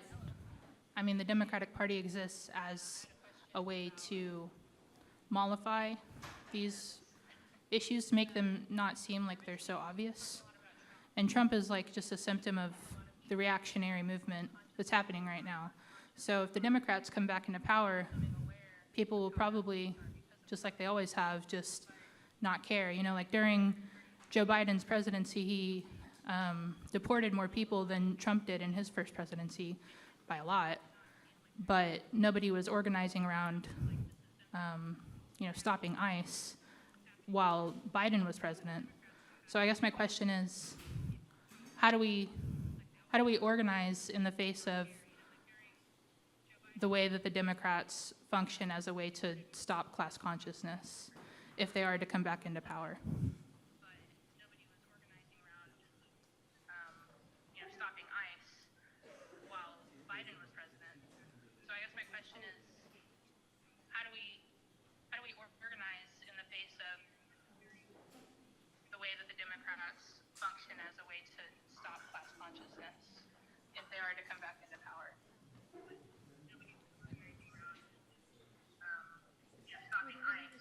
I mean, the Democratic Party exists as a way to mollify these issues to make them not seem like they're so obvious. And Trump is like just a symptom of the reactionary movement that's happening right now. So if the Democrats come back into power, people will probably, just like they always have, just not care. Like during Joe Biden's presidency, he deported more people than Trump did in his first presidency by a lot. But nobody was organizing around, stopping ICE while Biden was president. So I guess my question is, how do we organize in the face of the way that the Democrats function as a way to stop class consciousness if they are to come back into power? Stopping ICE while Biden was president. So I guess my question is, how do we organize in the face of the way that the Democrats function as a way to stop class consciousness if they are to come back into power? Stopping ICE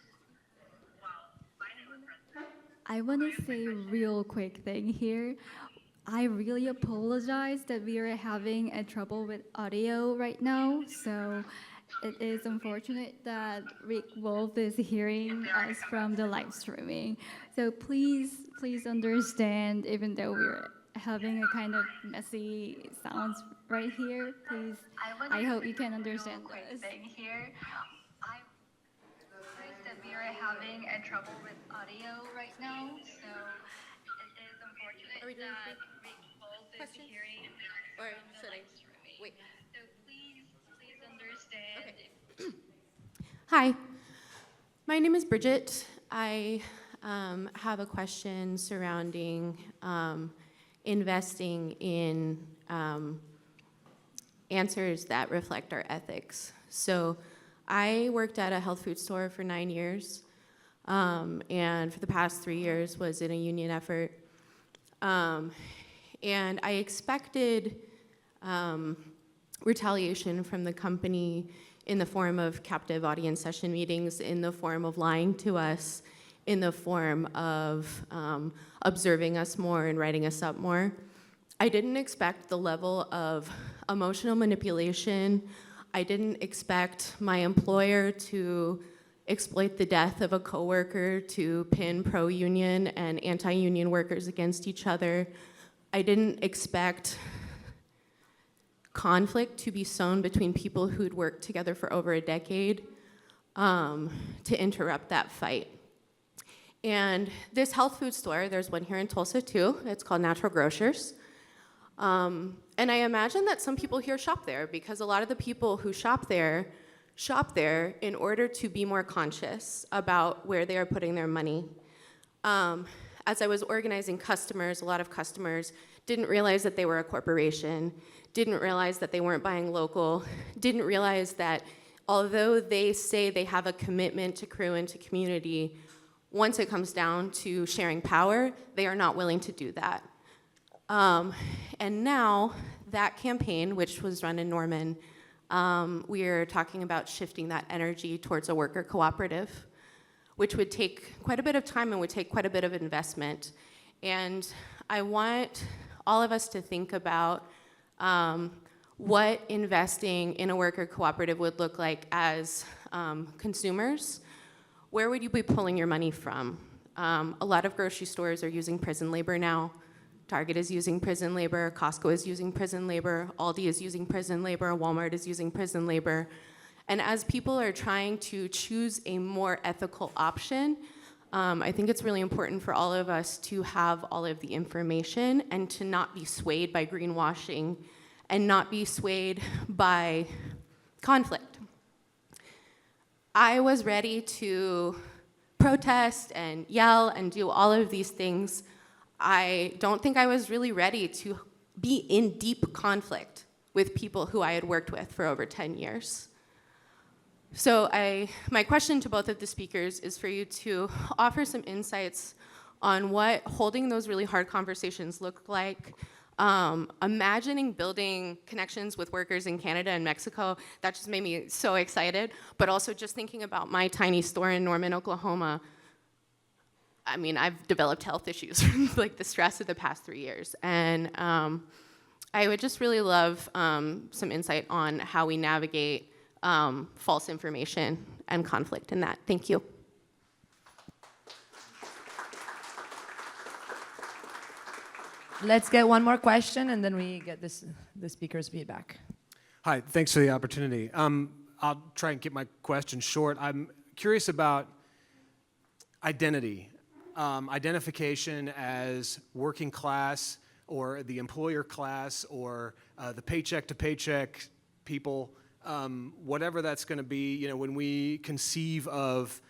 while Biden was president. I want to say a real quick thing here. I really apologize that we are having a trouble with audio right now. So it is unfortunate that Rick Wolff is hearing us from the live streaming. So please understand, even though we're having a kind of messy sounds right here, please, I hope you can understand us. Here. I realized that we are having a trouble with audio right now, so it is unfortunate that Rick Wolff is hearing from the live streaming. Wait. So please understand. Okay. Hi, my name is Bridget. I have a question surrounding investing in answers that reflect our ethics. So I worked at a health food store for 9 years, and for the past 3 years was in a union effort. And I expected retaliation from the company in the form of captive audience session meetings, in the form of lying to us, in the form of observing us more and writing us up more. I didn't expect the level of emotional manipulation. I didn't expect my employer to exploit the death of a coworker to pin pro-union and anti-union workers against each other. I didn't expect conflict to be sown between people who'd worked together for over a decade to interrupt that fight. And this health food store, there's one here in Tulsa too, it's called Natural Grocers. And I imagine that some people here shop there because a lot of the people who shop there in order to be more conscious about where they are putting their money. As I was organizing customers, a lot of customers didn't realize that they were a corporation, didn't realize that they weren't buying local, didn't realize that although they say they have a commitment to crew and to community, once it comes down to sharing power, they are not willing to do that. And now that campaign, which was run in Norman, we're talking about shifting that energy towards a worker cooperative, which would take quite a bit of time and would take quite a bit of investment. And I want all of us to think about what investing in a worker cooperative would look like as consumers. Where would you be pulling your money from? A lot of grocery stores are using prison labor now. Target is using prison labor, Costco is using prison labor, Aldi is using prison labor, Walmart is using prison labor. And as people are trying to choose a more ethical option, I think it's really important for all of us to have all of the information and to not be swayed by greenwashing and not be swayed by conflict. I was ready to protest and yell and do all of these things. I don't think I was really ready to be in deep conflict with people who I had worked with for over 10 years. So my question to both of the speakers is for you to offer some insights on what holding those really hard conversations look like, imagining building connections with workers in Canada and Mexico. That just made me so excited, but also just thinking about my tiny store in Norman, Oklahoma. I mean, I've developed health issues from like the stress of the past 3 years. And I would just really love some insight on how we navigate false information and conflict in that. Thank you. Let's get one more question, and then we get the speaker's feedback. Hi, thanks for the opportunity. I'll try and keep my question short. I'm curious about identity, identification as working class or the employer class or the paycheck to paycheck people, whatever that's going to be. You know, when we conceive of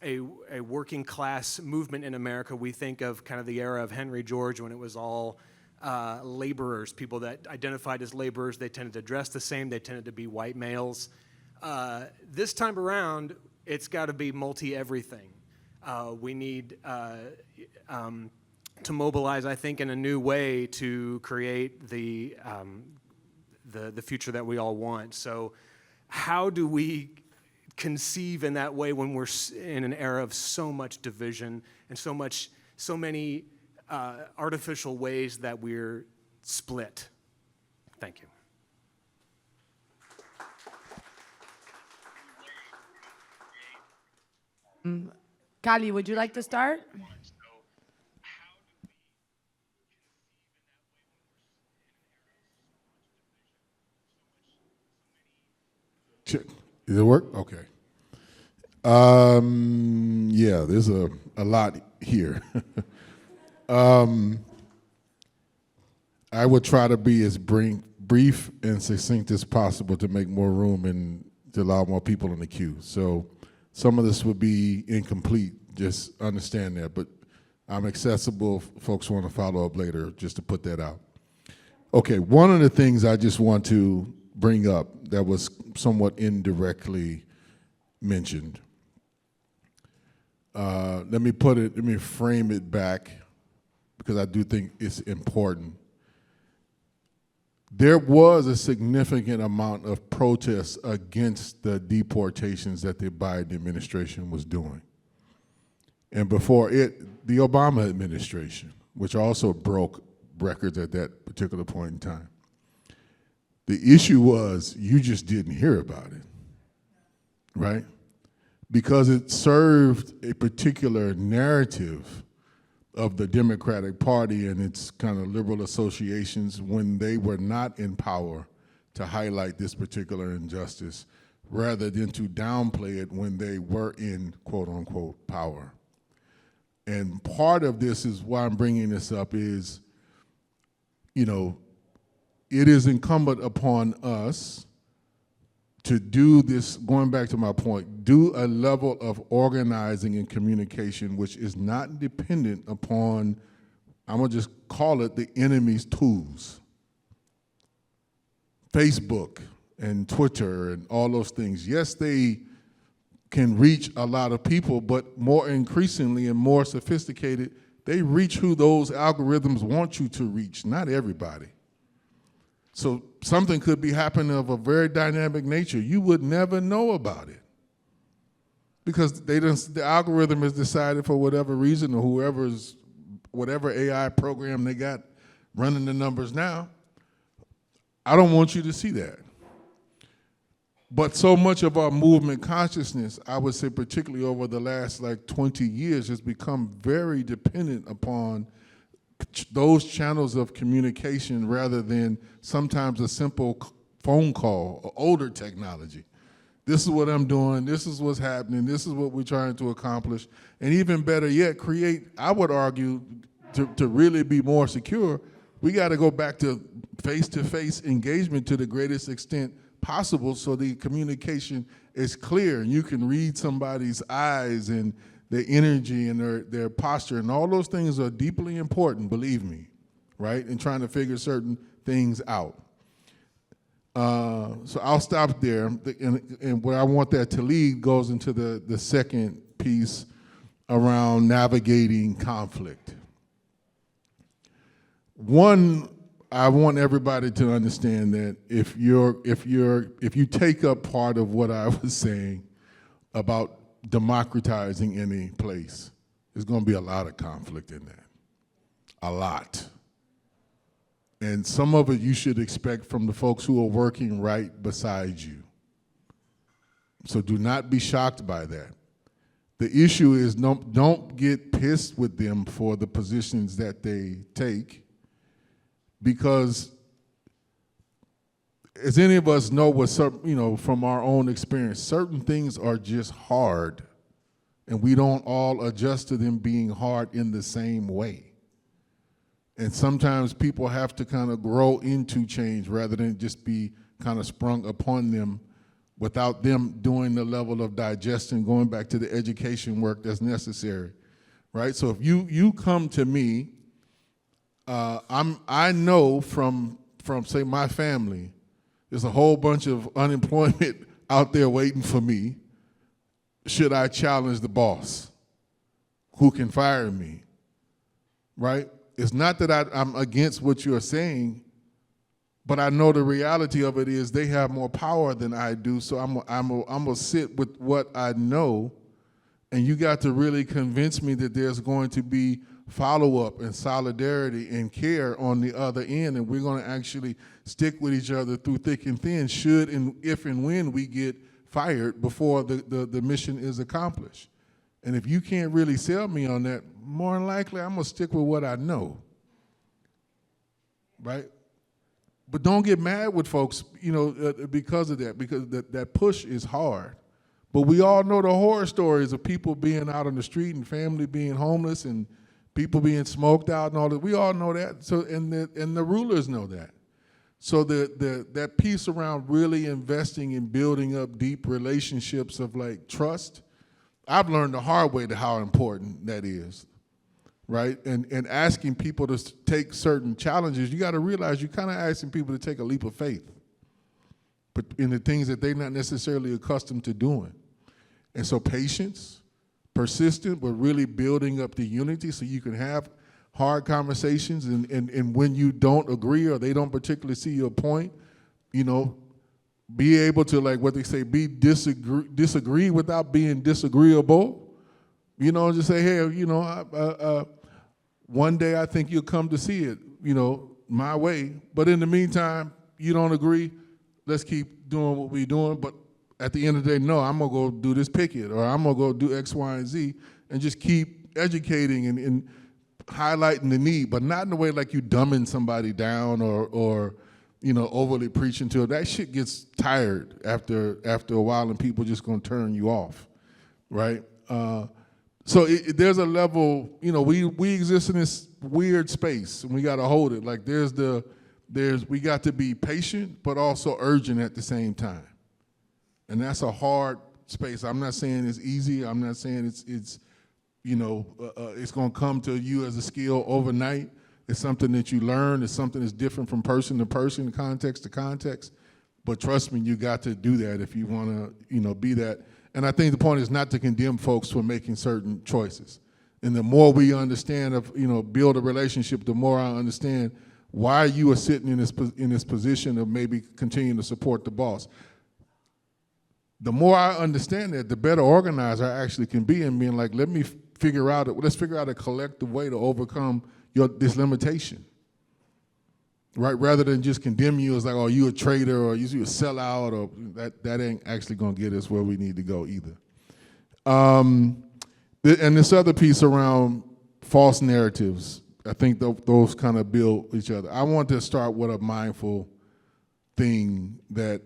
a working class movement in America, we think of kind of the era of Henry George when it was all laborers, people that identified as laborers. They tended to dress the same. They tended to be white males. This time around, it's got to be multi-everything. We need to mobilize, I think, in a new way to create the future that we all want. So how do we conceive in that way when we're in an era of so much division and so many artificial ways that we're split? Thank you. Kali, would you like to start? Check. Does it work? Okay. Yeah, there's a lot here. I would try to be as brief and succinct as possible to make more room and to allow more people in the queue. So some of this would be incomplete, just understand that, but I'm accessible if folks want to follow up later, just to put that out. Okay, one of the things I just want to bring up that was somewhat indirectly mentioned. Let me frame it back, because I do think it's important. There was a significant amount of protests against the deportations that the Biden administration was doing. And before it, the Obama administration, which also broke records at that particular point in time. The issue was you just didn't hear about it, right? Because it served a particular narrative of the Democratic Party and its kind of liberal associations when they were not in power to highlight this particular injustice, rather than to downplay it when they were in quote unquote power. And part of this is why I'm bringing this up is, you know, it is incumbent upon us to do this, going back to my point, do a level of organizing and communication which is not dependent upon, I'm gonna just call it the enemy's tools. Facebook and Twitter and all those things. Yes, they can reach a lot of people, but more increasingly and more sophisticated, they reach who those algorithms want you to reach, not everybody. So something could be happening of a very dynamic nature. You would never know about it because the algorithm has decided for whatever reason, or whatever AI program they got running the numbers now, I don't want you to see that. But so much of our movement consciousness, I would say particularly over the last 20 years, has become very dependent upon those channels of communication rather than sometimes a simple phone call or older technology. This is what I'm doing, this is what's happening, this is what we're trying to accomplish, and even better yet, create, I would argue, to really be more secure, we gotta go back to face-to-face engagement to the greatest extent possible so the communication is clear and you can read somebody's eyes and their energy and their posture, and all those things are deeply important, believe me, right? In trying to figure certain things out. So I'll stop there, and where I want that to lead goes into the second piece around navigating conflict. One, I want everybody to understand that if you take up part of what I was saying about democratizing any place, there's going to be a lot of conflict in that. A lot. And some of it you should expect from the folks who are working right beside you. So do not be shocked by that. The issue is don't get pissed with them for the positions that they take, because as any of us know, from our own experience, certain things are just hard, and we don't all adjust to them being hard in the same way. And sometimes people have to kind of grow into change rather than just be kind of sprung upon them without them doing the level of digestion, going back to the education work that's necessary, right? So if you come to me, I know from say my family, there's a whole bunch of unemployment out there waiting for me. Should I challenge the boss who can fire me, right? It's not that I'm against what you're saying, but I know the reality of it is they have more power than I do, so I'm gonna sit with what I know, and you got to really convince me that there's going to be follow-up and solidarity and care on the other end, and we're going to actually stick with each other through thick and thin if and when we get fired before the mission is accomplished. And if you can't really sell me on that, more than likely I'm gonna stick with what I know, right? But don't get mad with folks, because of that, because that push is hard. But we all know the horror stories of people being out on the street and family being homeless and people being smoked out and all that. We all know that. So and the rulers know that. So that piece around really investing in building up deep relationships of like trust, I've learned the hard way to how important that is, right? And asking people to take certain challenges, you got to realize you're kind of asking people to take a leap of faith, but in the things that they're not necessarily accustomed to doing. And so patience, persistent, but really building up the unity so you can have hard conversations, and when you don't agree or they don't particularly see your point, be able to, like what they say, disagree without being disagreeable. Just say, hey, one day I think you'll come to see it, my way. But in the meantime, you don't agree, let's keep doing what we're doing. But at the end of the day, no, I'm gonna go do this picket, or I'm gonna go do X, Y, and Z, and just keep educating and highlighting the need, but not in a way like you dumbing somebody down or overly preaching to it. That shit gets tired after a while, and people just gonna turn you off, right? So there's a level, we exist in this weird space, and we gotta hold it. Like we got to be patient, but also urgent at the same time. And that's a hard space. I'm not saying it's easy. I'm not saying it's going to come to you as a skill overnight. It's something that you learn. It's something that's different from person to person, context to context. But trust me, you got to do that if you want to, be that. And I think the point is not to condemn folks for making certain choices. And the more we understand build a relationship, the more I understand why you are sitting in this position of maybe continuing to support the boss. The more I understand that, the better organized I actually can be in being like, let's figure out a collective way to overcome this limitation, right? Rather than just condemn you as like, oh, you a traitor or you a sellout, or that ain't actually gonna get us where we need to go either. And this other piece around false narratives, I think those kind of build each other. I want to start with a mindful thing that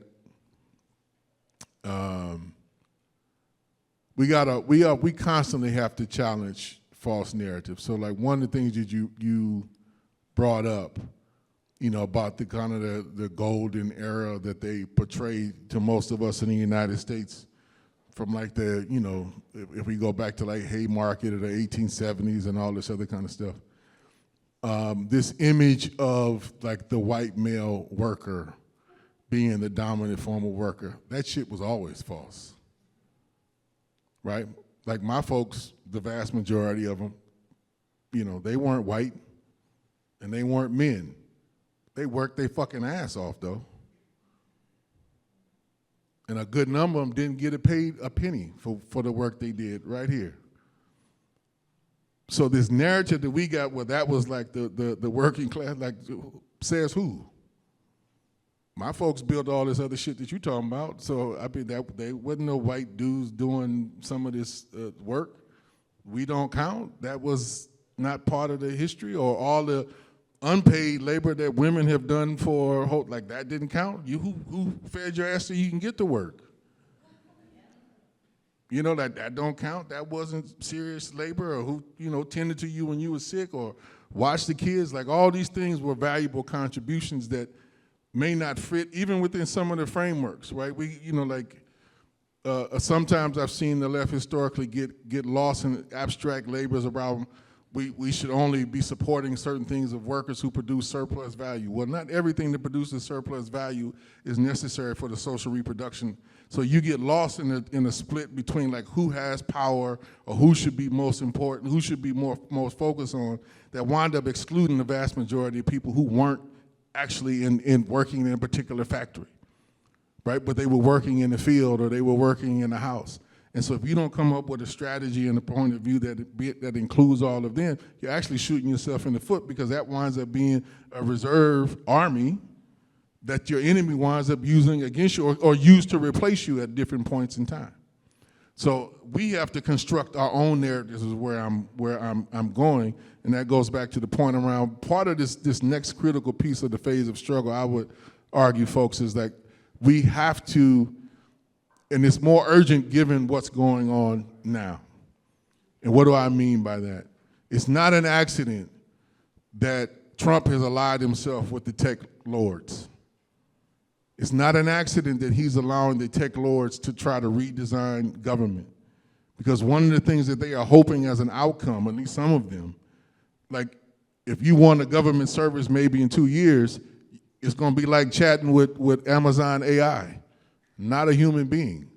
we constantly have to challenge false narratives. So like one of the things that you brought up, about the kind of the golden era that they portrayed to most of us in the United States, from like if we go back to like Haymarket of the 1870s and all this other kind of stuff. This image of like the white male worker being the dominant form of worker, that shit was always false, right? Like my folks, the vast majority of them, they weren't white and they weren't men. They worked their fucking ass off though. And a good number of them didn't get paid a penny for the work they did right here. So this narrative that we got, well, that was like the working class, like says who? My folks built all this other shit that you talking about, so I mean, they wasn't no white dudes doing some of this work. We don't count. That was not part of the history, or all the unpaid labor that women have done for, like that didn't count. You who fed your ass so you can get to work? That don't count. That wasn't serious labor, or who tended to you when you were sick, or watched the kids. Like all these things were valuable contributions that may not fit even within some of the frameworks, right? Sometimes I've seen the left historically get lost in abstract labors around we should only be supporting certain things of workers who produce surplus value. Well, not everything that produces surplus value is necessary for the social reproduction. So you get lost in a split between like who has power or who should be most important, who should be most focused on, that wind up excluding the vast majority of people who weren't actually in working in a particular factory, right? But they were working in the field or they were working in the house. And so if you don't come up with a strategy and a point of view that includes all of them, you're actually shooting yourself in the foot, because that winds up being a reserve army that your enemy winds up using against you or used to replace you at different points in time. So we have to construct our own narratives is where I'm going, and that goes back to the point around part of this next critical piece of the phase of struggle, I would argue, folks, is that we have to, and it's more urgent given what's going on now. And what do I mean by that? It's not an accident that Trump has allied himself with the tech lords. It's not an accident that he's allowing the tech lords to try to redesign government. Because one of the things that they are hoping as an outcome, at least some of them, like if you want a government service maybe in 2 years, it's gonna be like chatting with Amazon AI, not a human being.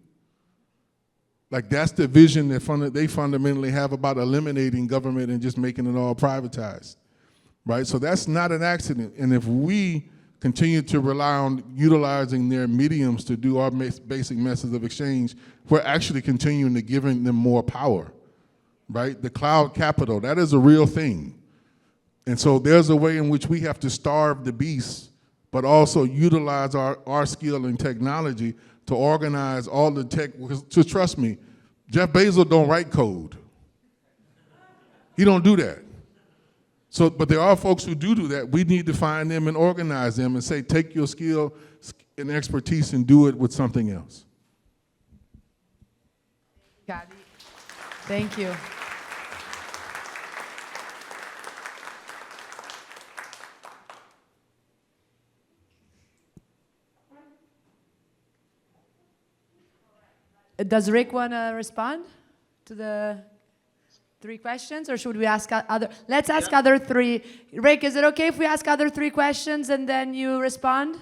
Like that's the vision that they fundamentally have about eliminating government and just making it all privatized, right? So that's not an accident. And if we continue to rely on utilizing their mediums to do our basic methods of exchange, we're actually continuing to giving them more power, right? The cloud capital, that is a real thing. And so there's a way in which we have to starve the beast, but also utilize our skill and technology to organize all the tech, to trust me, Jeff Bezos don't write code. He don't do that. So, but there are folks who do that. We need to find them and organize them and say, take your skill and expertise and do it with something else. Got it. Thank you. Does Rick want to respond to the 3 questions, or should we ask other? Let's ask other 3. Rick, is it okay if we ask other 3 questions and then you respond?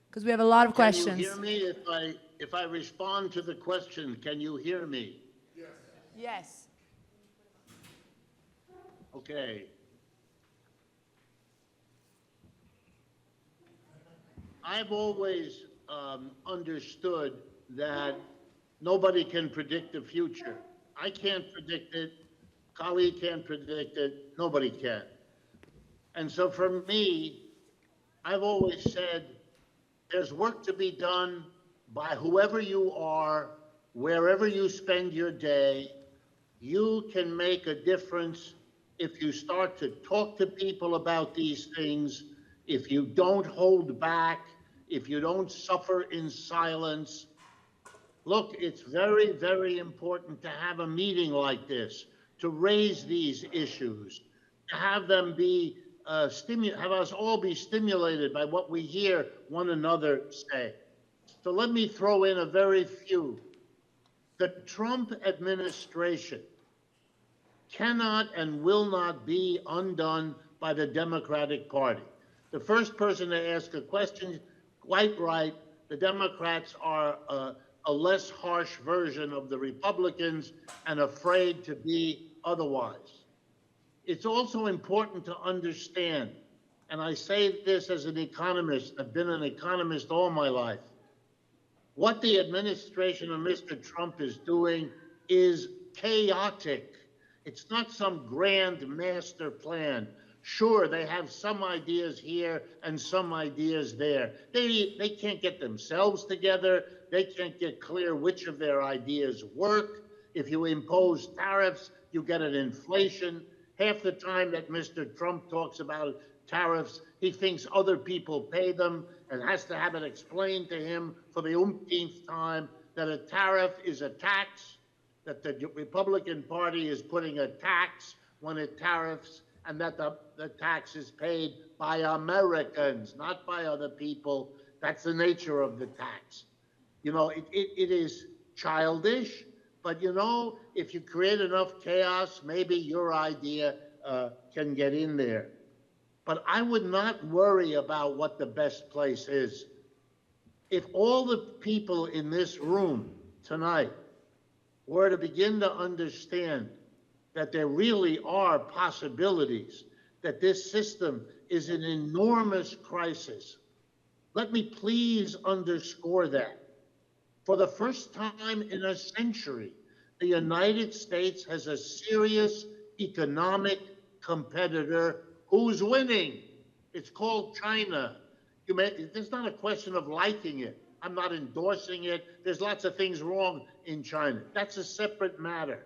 Because we have a lot of questions. Can you hear me if I respond to the question? Can you hear me? Yes. Yes. Okay. I've always understood that nobody can predict the future. I can't predict it. Kali can't predict it. Nobody can. And so for me, I've always said there's work to be done by whoever you are, wherever you spend your day. You can make a difference if you start to talk to people about these things, if you don't hold back, if you don't suffer in silence. Look, it's very, very important to have a meeting like this, to raise these issues, to have them be, have us all be stimulated by what we hear one another say. So let me throw in a very few. The Trump administration cannot and will not be undone by the Democratic Party. The first person to ask a question, quite right, the Democrats are a less harsh version of the Republicans and afraid to be otherwise. It's also important to understand, and I say this as an economist, I've been an economist all my life, what the administration of Mr. Trump is doing is chaotic. It's not some grand master plan. Sure, they have some ideas here and some ideas there. They can't get themselves together. They can't get clear which of their ideas work. If you impose tariffs, you get an inflation. Half the time that Mr. Trump talks about tariffs, he thinks other people pay them and has to have it explained to him for the umpteenth time that a tariff is a tax, that the Republican Party is putting a tax when it tariffs, and that the tax is paid by Americans, not by other people. That's the nature of the tax. You know, it is childish, but you know, if you create enough chaos, maybe your idea can get in there. But I would not worry about what the best place is. If all the people in this room tonight were to begin to understand that there really are possibilities, that this system is an enormous crisis. Let me please underscore that. For the first time in a century, the United States has a serious economic competitor who's winning. It's called China. It's not a question of liking it. I'm not endorsing it. There's lots of things wrong in China. That's a separate matter.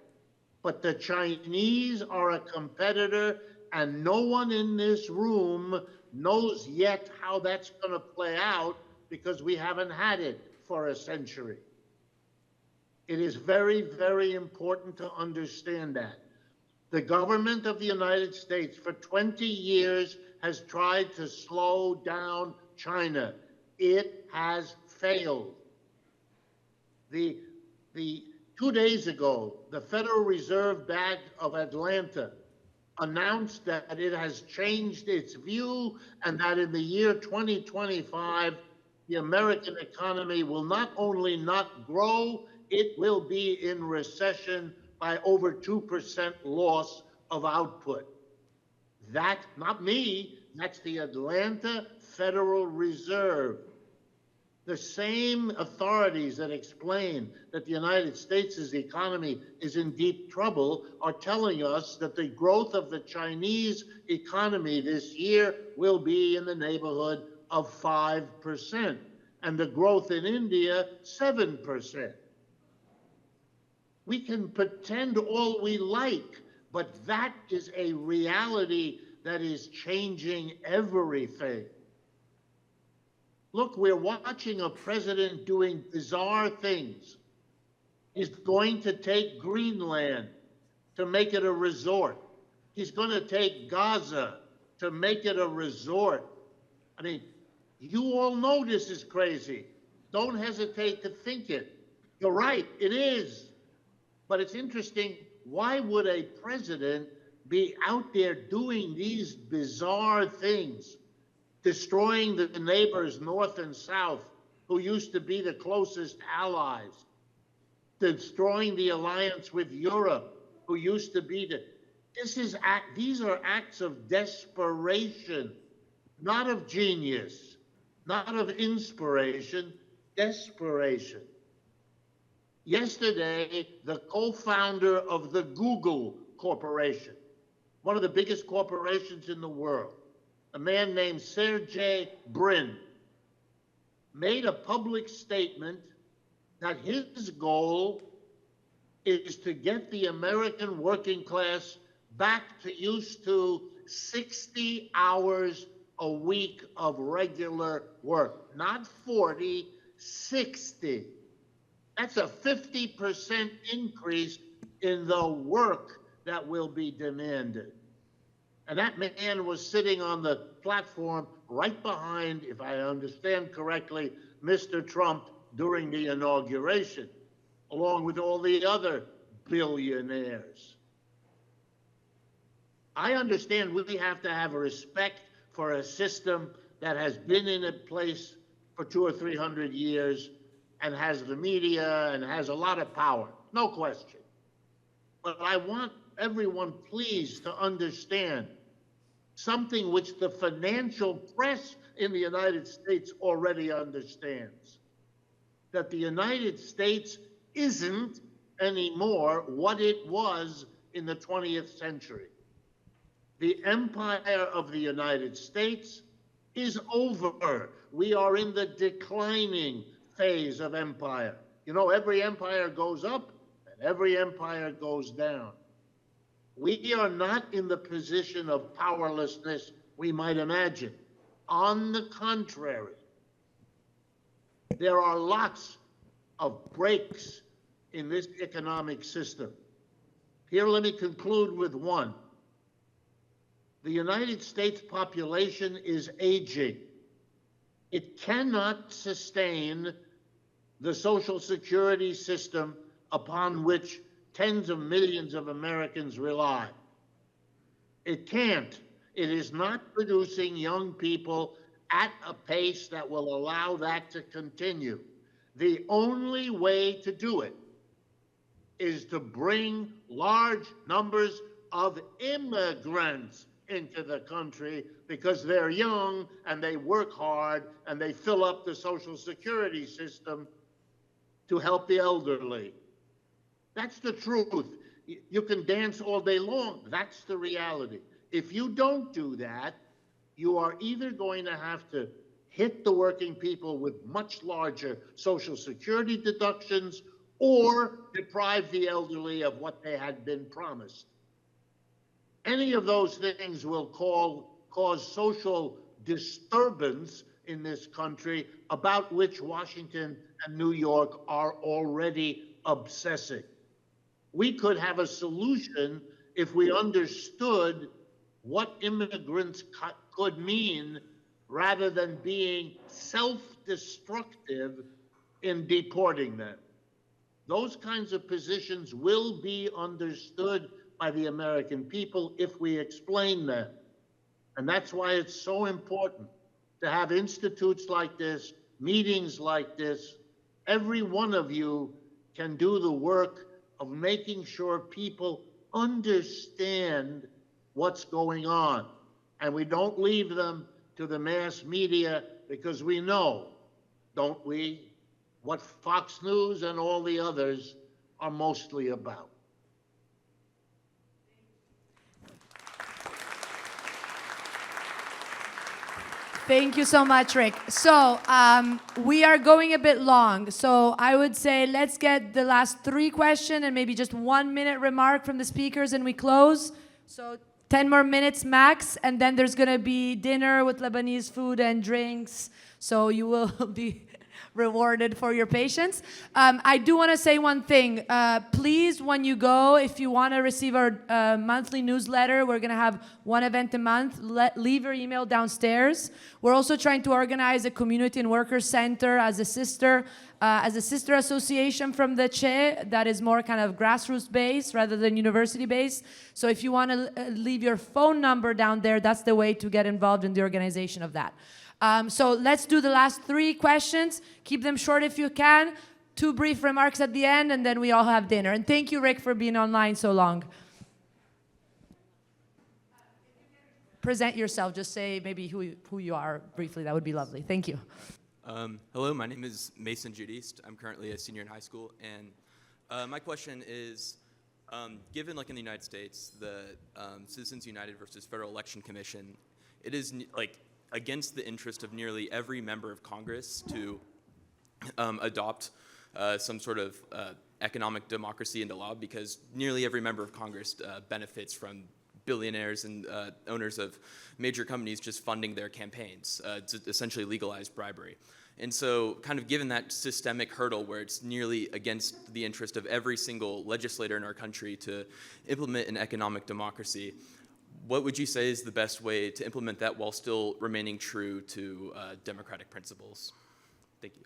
But the Chinese are a competitor, and no one in this room knows yet how that's going to play out because we haven't had it for a century. It is very, very important to understand that. The government of the United States for 20 years has tried to slow down China. It has failed. 2 days ago, the Federal Reserve Bank of Atlanta announced that it has changed its view and that in the year 2025, the American economy will not only not grow, it will be in recession by over 2% loss of output. That, not me, that's the Atlanta Federal Reserve. The same authorities that explain that the United States' economy is in deep trouble are telling us that the growth of the Chinese economy this year will be in the neighborhood of 5%, and the growth in India, 7%. We can pretend all we like, but that is a reality that is changing everything. Look, we're watching a president doing bizarre things. He's going to take Greenland to make it a resort. He's going to take Gaza to make it a resort. I mean, you all know this is crazy. Don't hesitate to think it. You're right, it is. But it's interesting, why would a president be out there doing these bizarre things? Destroying the neighbors north and south, who used to be the closest allies, destroying the alliance with Europe, who used to be these are acts of desperation, not of genius, not of inspiration, desperation. Yesterday, the co-founder of the Google Corporation, one of the biggest corporations in the world, a man named Sergey Brin, made a public statement that his goal is to get the American working class back to used to 60 hours a week of regular work. Not 40, 60. That's a 50% increase in the work that will be demanded. And that man was sitting on the platform right behind, if I understand correctly, Mr. Trump during the inauguration, along with all the other billionaires. I understand we have to have respect for a system that has been in place for 200 or 300 years and has the media and has a lot of power, no question. But I want everyone, please, to understand something which the financial press in the United States already understands, that the United States isn't anymore what it was in the 20th century. The empire of the United States is over. We are in the declining phase of empire. You know, every empire goes up and every empire goes down. We are not in the position of powerlessness we might imagine. On the contrary, there are lots of breaks in this economic system. Here, let me conclude with one. The United States population is aging. It cannot sustain the Social Security system upon which tens of millions of Americans rely. It can't. It is not producing young people at a pace that will allow that to continue. The only way to do it is to bring large numbers of immigrants into the country because they're young and they work hard and they fill up the Social Security system to help the elderly. That's the truth. You can dance all day long. That's the reality. If you don't do that, you are either going to have to hit the working people with much larger Social Security deductions, or deprive the elderly of what they had been promised. Any of those things will cause social disturbance in this country, about which Washington and New York are already obsessing. We could have a solution if we understood what immigrants could mean, rather than being self-destructive in deporting them. Those kinds of positions will be understood by the American people if we explain them. And that's why it's so important to have institutes like this, meetings like this. Every one of you can do the work of making sure people understand what's going on. And we don't leave them to the mass media, because we know, don't we, what Fox News and all the others are mostly about. Thank you so much, Rick. So we are going a bit long. So I would say let's get the last 3 questions and maybe just 1 minute remark from the speakers and we close. So 10 more minutes max, and then there's gonna be dinner with Lebanese food and drinks. So you will be rewarded for your patience. I do want to say one thing. Please, when you go, if you want to receive our monthly newsletter, we're going to have one event a month. Leave your email downstairs. We're also trying to organize a community and workers center as a sister association from the CHE that is more kind of grassroots based rather than university based. So if you want to leave your phone number down there, that's the way to get involved in the organization of that. So let's do the last 3 questions. Keep them short if you can. 2 brief remarks at the end, and then we all have dinner. And thank you, Rick, for being online so long. Present yourself. Just say maybe who you are briefly. That would be lovely. Thank you. Hello, my name is Mason Judeast. I'm currently a senior in high school, and my question is, given like in the United States, the Citizens United versus Federal Election Commission, it is against the interest of nearly every member of Congress to adopt some sort of economic democracy into law, because nearly every member of Congress benefits from billionaires and owners of major companies just funding their campaigns to essentially legalize bribery. And so kind of given that systemic hurdle where it's nearly against the interest of every single legislator in our country to implement an economic democracy, what would you say is the best way to implement that while still remaining true to democratic principles? Thank you.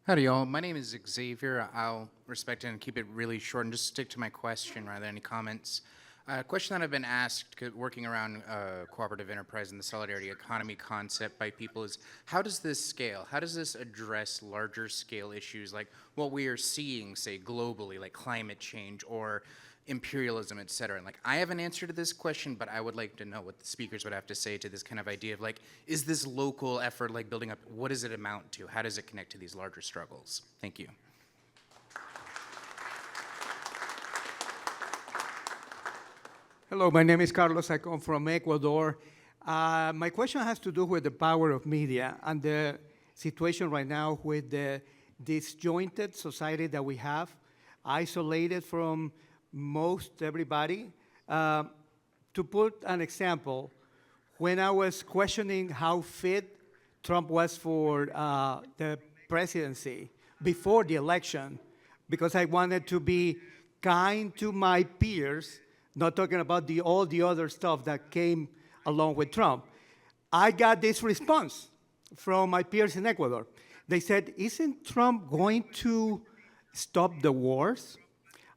Howdy, y'all. My name is Xavier. I'll respect it and keep it really short and just stick to my question rather than any comments. A question that I've been asked working around cooperative enterprise and the solidarity economy concept by people is, how does this scale? How does this address larger scale issues like what we are seeing, say, globally, like climate change or imperialism, et cetera? And like, I have an answer to this question, but I would like to know what the speakers would have to say to this kind of idea of like, is this local effort like building up, what does it amount to? How does it connect to these larger struggles? Thank you. Hello, my name is Carlos. I come from Ecuador. My question has to do with the power of media and the situation right now with the disjointed society that we have, isolated from most everybody. To put an example, when I was questioning how fit Trump was for the presidency before the election, because I wanted to be kind to my peers, not talking about all the other stuff that came along with Trump, I got this response from my peers in Ecuador. They said, isn't Trump going to stop the wars?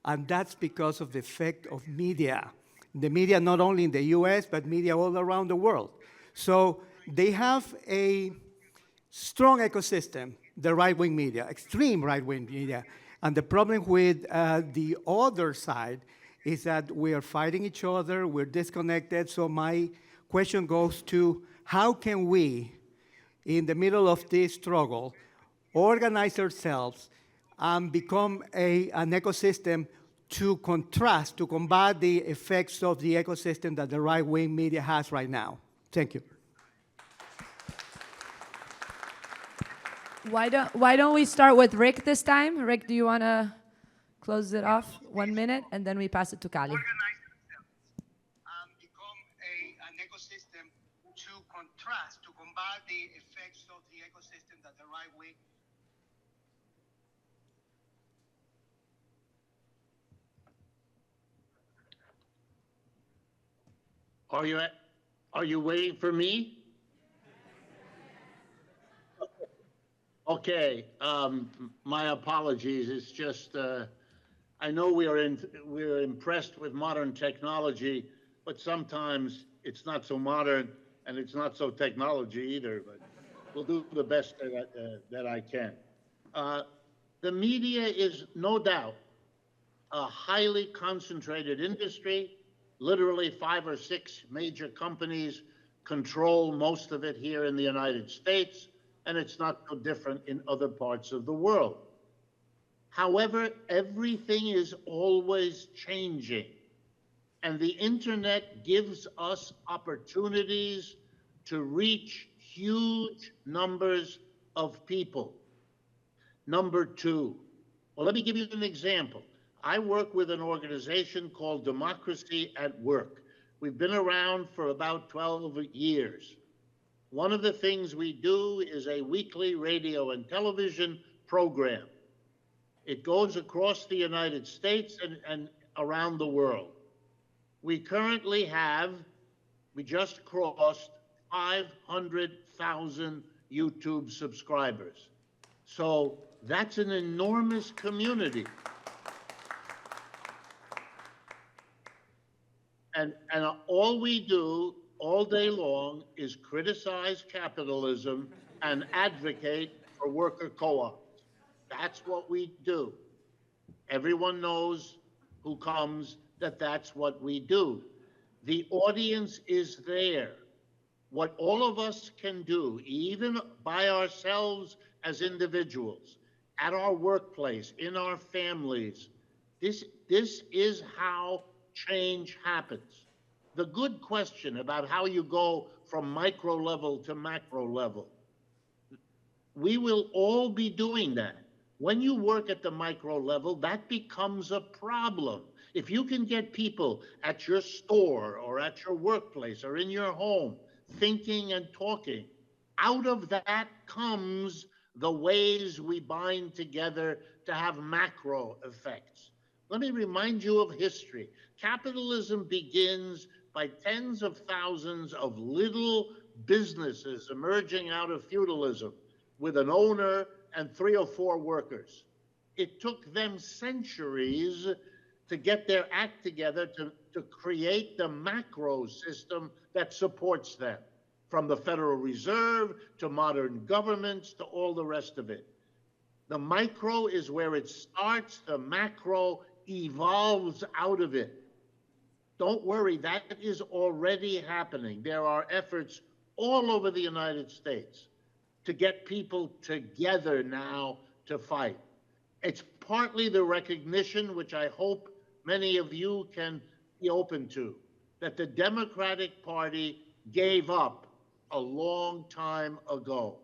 And that's because of the effect of media. The media not only in the US, but media all around the world. So they have a strong ecosystem, the right-wing media, extreme right-wing media. And the problem with the other side is that we are fighting each other, we're disconnected. So my question goes to, how can we, in the middle of this struggle, organize ourselves and become an ecosystem to contrast, to combat the effects of the ecosystem that the right-wing media has right now? Thank you. Why don't we start with Rick this time? Rick, do you want to close it off 1 minute, and then we pass it to Kali? Become an ecosystem to contrast, to combat the effects of the ecosystem that the right-wing. Are you waiting for me? Okay, my apologies. It's just I know we're impressed with modern technology, but sometimes it's not so modern and it's not so technology either. But we'll do the best that I can. The media is no doubt a highly concentrated industry. Literally 5 or 6 major companies control most of it here in the United States, and it's not so different in other parts of the world. However, everything is always changing, and the internet gives us opportunities to reach huge numbers of people. Number 2, well, let me give you an example. I work with an organization called Democracy at Work. We've been around for about 12 years. One of the things we do is a weekly radio and television program. It goes across the United States and around the world. We currently we just crossed 500,000 YouTube subscribers. So that's an enormous community. And all we do all day long is criticize capitalism and advocate for worker co-ops. That's what we do. Everyone knows who comes that that's what we do. The audience is there. What all of us can do, even by ourselves as individuals, at our workplace, in our families, this is how change happens. The good question about how you go from micro level to macro level, we will all be doing that. When you work at the micro level, that becomes a problem. If you can get people at your store or at your workplace or in your home thinking and talking, out of that comes the ways we bind together to have macro effects. Let me remind you of history. Capitalism begins by tens of thousands of little businesses emerging out of feudalism with an owner and 3 or 4 workers. It took them centuries to get their act together to create the macro system that supports them, from the Federal Reserve to modern governments to all the rest of it. The micro is where it starts, the macro evolves out of it. Don't worry, that is already happening. There are efforts all over the United States to get people together now to fight. It's partly the recognition, which I hope many of you can be open to, that the Democratic Party gave up a long time ago.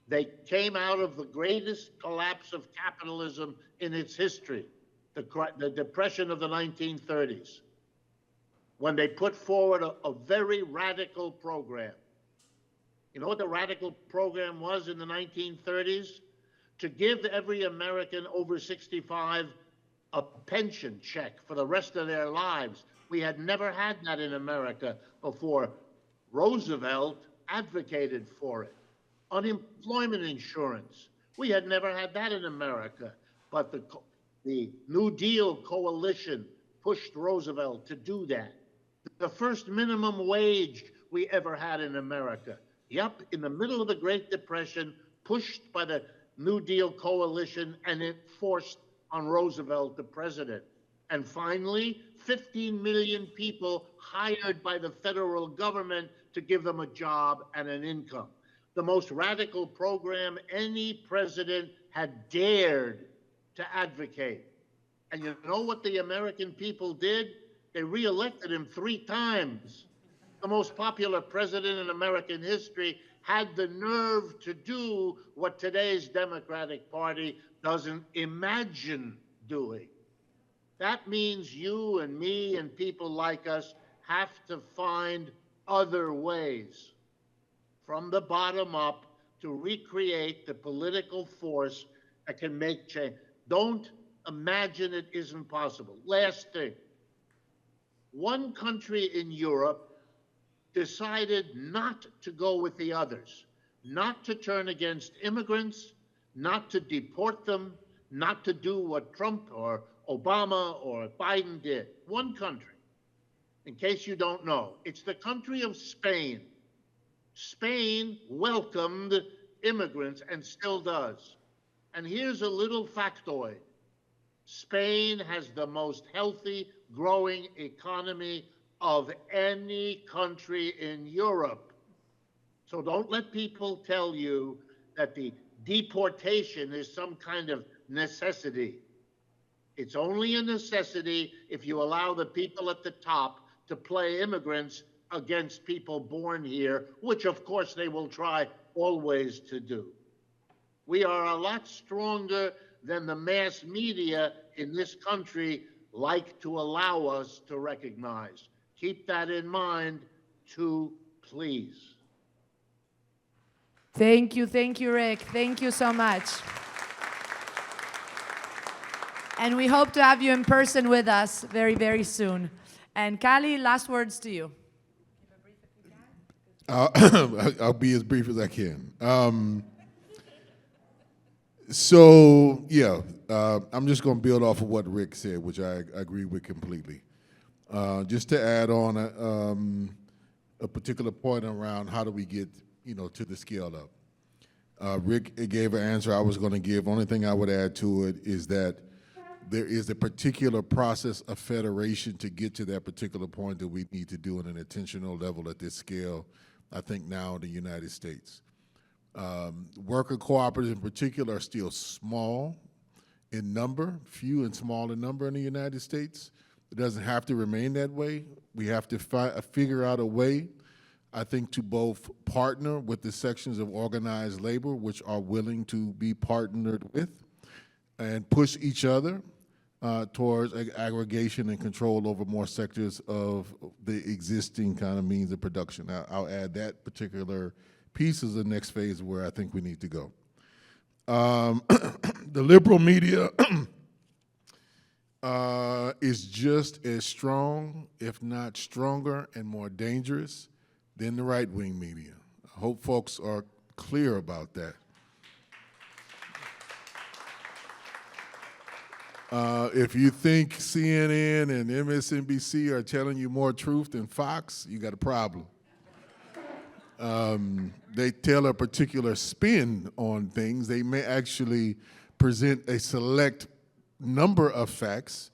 They came out of the greatest collapse of capitalism in its history, the Depression of the 1930s, when they put forward a very radical program. You know what the radical program was in the 1930s? To give every American over 65 a pension check for the rest of their lives. We had never had that in America before. Roosevelt advocated for it. Unemployment insurance. We had never had that in America, but the New Deal coalition pushed Roosevelt to do that. The first minimum wage we ever had in America. Yep, in the middle of the Great Depression, pushed by the New Deal coalition, and it forced on Roosevelt, the president. And finally, 15 million people hired by the federal government to give them a job and an income. The most radical program any president had dared to advocate. And you know what the American people did? They reelected him 3 times. The most popular president in American history had the nerve to do what today's Democratic Party doesn't imagine doing. That means you and me and people like us have to find other ways from the bottom up to recreate the political force that can make change. Don't imagine it isn't possible. Last thing. One country in Europe decided not to go with the others, not to turn against immigrants, not to deport them, not to do what Trump or Obama or Biden did. One country, in case you don't know, it's the country of Spain. Spain welcomed immigrants and still does. And here's a little factoid. Spain has the most healthy, growing economy of any country in Europe. So don't let people tell you that the deportation is some kind of necessity. It's only a necessity if you allow the people at the top to play immigrants against people born here, which of course they will try always to do. We are a lot stronger than the mass media in this country like to allow us to recognize. Keep that in mind too, please. Thank you, Rick. Thank you so much. And we hope to have you in person with us very, very soon. And Kali, last words to you. I'll be as brief as I can. So, yeah, I'm just going to build off of what Rick said, which I agree with completely. Just to add on a particular point around how do we get, to the scale up. Rick gave an answer I was going to give. Only thing I would add to it is that there is a particular process of federation to get to that particular point that we need to do on an intentional level at this scale, I think now in the United States. Worker cooperatives in particular are still small in number, few and small in number in the United States. It doesn't have to remain that way. We have to figure out a way, I think, to both partner with the sections of organized labor which are willing to be partnered with and push each other towards aggregation and control over more sectors of the existing kind of means of production. I'll add that particular piece as the next phase where I think we need to go. The liberal media is just as strong, if not stronger, and more dangerous than the right-wing media. I hope folks are clear about that. If you think CNN and MSNBC are telling you more truth than Fox, you got a problem. They tell a particular spin on things. They may actually present a select number of facts,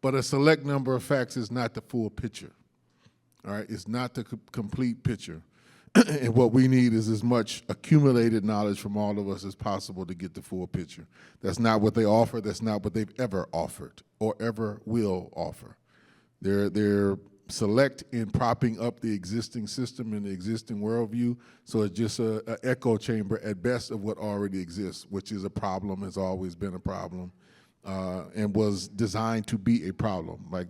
but a select number of facts is not the full picture. All right, it's not the complete picture. And what we need is as much accumulated knowledge from all of us as possible to get the full picture. That's not what they offer. That's not what they've ever offered or ever will offer. They're select in propping up the existing system and the existing worldview, so it's just an echo chamber at best of what already exists, which is a problem, has always been a problem, and was designed to be a problem. Like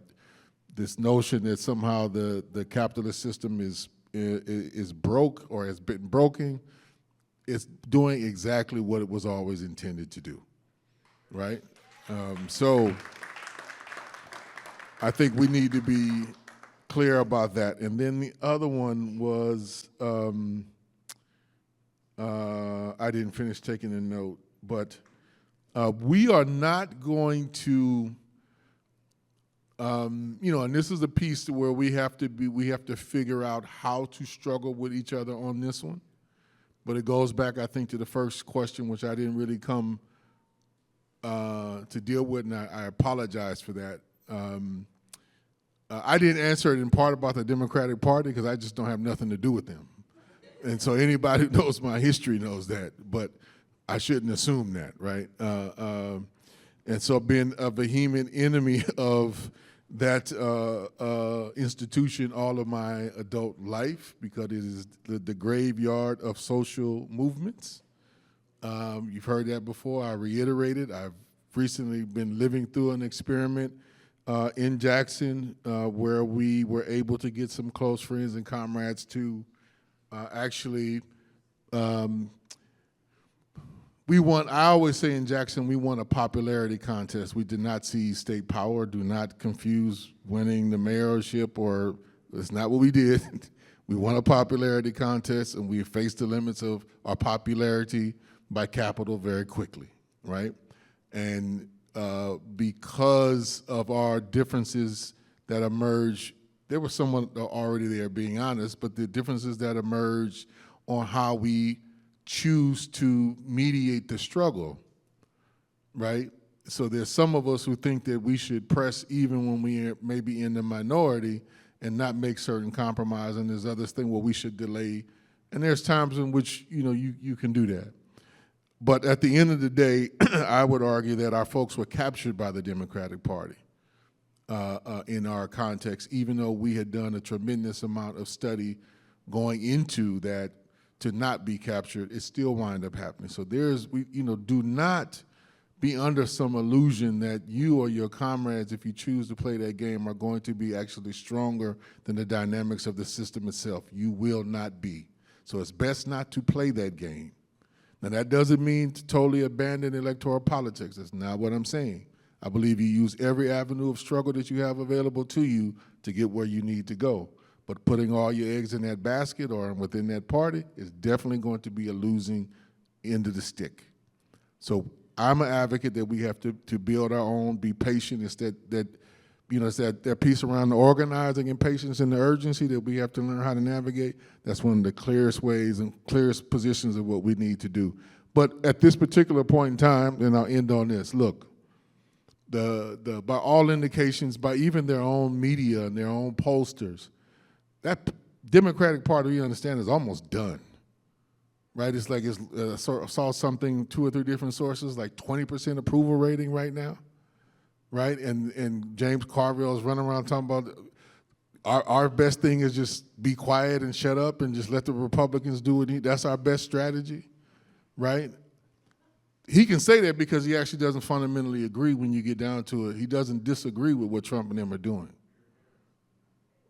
this notion that somehow the capitalist system is broke or has been broken, it's doing exactly what it was always intended to do, right? So I think we need to be clear about that. And then the other one was, I didn't finish taking a note, but we are not going to, and this is a piece to where we have to figure out how to struggle with each other on this one. But it goes back, I think, to the first question, which I didn't really come to deal with, and I apologize for that. I didn't answer it in part about the Democratic Party because I just don't have nothing to do with them. And so anybody who knows my history knows that, but I shouldn't assume that, right? And so I've been a vehement enemy of that institution all of my adult life because it is the graveyard of social movements. You've heard that before. I reiterate it. I've recently been living through an experiment in Jackson where we were able to get some close friends and comrades to actually I always say in Jackson, we won a popularity contest. We did not seize state power. Do not confuse winning the mayorship, or that's not what we did. We won a popularity contest, and we faced the limits of our popularity by capital very quickly, right? And because of our differences that emerged, there was someone already there, being honest, but the differences that emerged on how we choose to mediate the struggle, right? So there's some of us who think that we should press even when we may be in the minority and not make certain compromise, and there's others think, well, we should delay. And there's times in which, you can do that. But at the end of the day, I would argue that our folks were captured by the Democratic Party in our context, even though we had done a tremendous amount of study going into that to not be captured, it still wind up happening. So do not be under some illusion that you or your comrades, if you choose to play that game, are going to be actually stronger than the dynamics of the system itself. You will not be. So it's best not to play that game. Now that doesn't mean to totally abandon electoral politics. That's not what I'm saying. I believe you use every avenue of struggle that you have available to you to get where you need to go. But putting all your eggs in that basket or within that party is definitely going to be a losing end of the stick. So I'm an advocate that we have to build our own, be patient. It's that piece around the organizing and patience and the urgency that we have to learn how to navigate. That's one of the clearest ways and clearest positions of what we need to do. But at this particular point in time, and I'll end on this, look, by all indications, by even their own media and their own pollsters, that Democratic Party, you understand, is almost done, right? It's like I saw something, 2 or 3 different sources, like 20% approval rating right now, right? And James Carville's running around talking about our best thing is just be quiet and shut up and just let the Republicans do it. That's our best strategy, right? He can say that because he actually doesn't fundamentally agree when you get down to it. He doesn't disagree with what Trump and them are doing.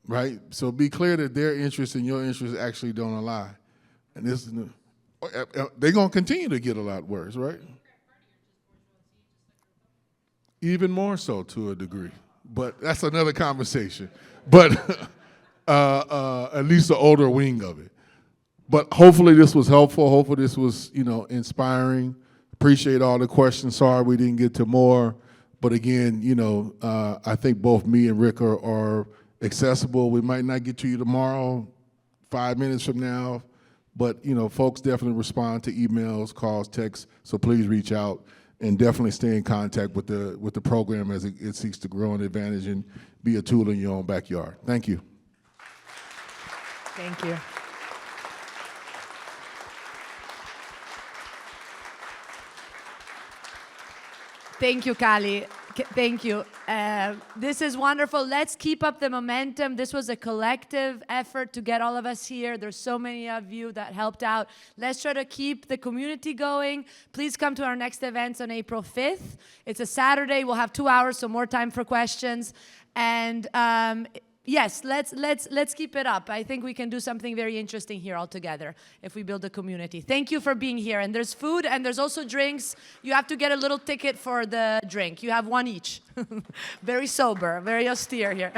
Right? So be clear that their interests and your interests actually don't align. And they're going to continue to get a lot worse, right? Even more so to a degree. But that's another conversation. But at least the older wing of it. But hopefully this was helpful. Hopefully this was, inspiring. Appreciate all the questions. Sorry we didn't get to more. But again, I think both me and Rick are accessible. We might not get to you tomorrow, 5 minutes from now, but folks definitely respond to emails, calls, texts, so please reach out and definitely stay in contact with the program as it seeks to grow and advantage and be a tool in your own backyard. Thank you. Thank you. Thank you, Kali. Thank you. This is wonderful. Let's keep up the momentum. This was a collective effort to get all of us here. There's so many of you that helped out. Let's try to keep the community going. Please come to our next events on April 5th. It's a Saturday. We'll have 2 hours, so more time for questions. And yes, let's keep it up. I think we can do something very interesting here all together if we build a community. Thank you for being here. And there's food and there's also drinks. You have to get a little ticket for the drink. You have one each. Very sober, very austere here.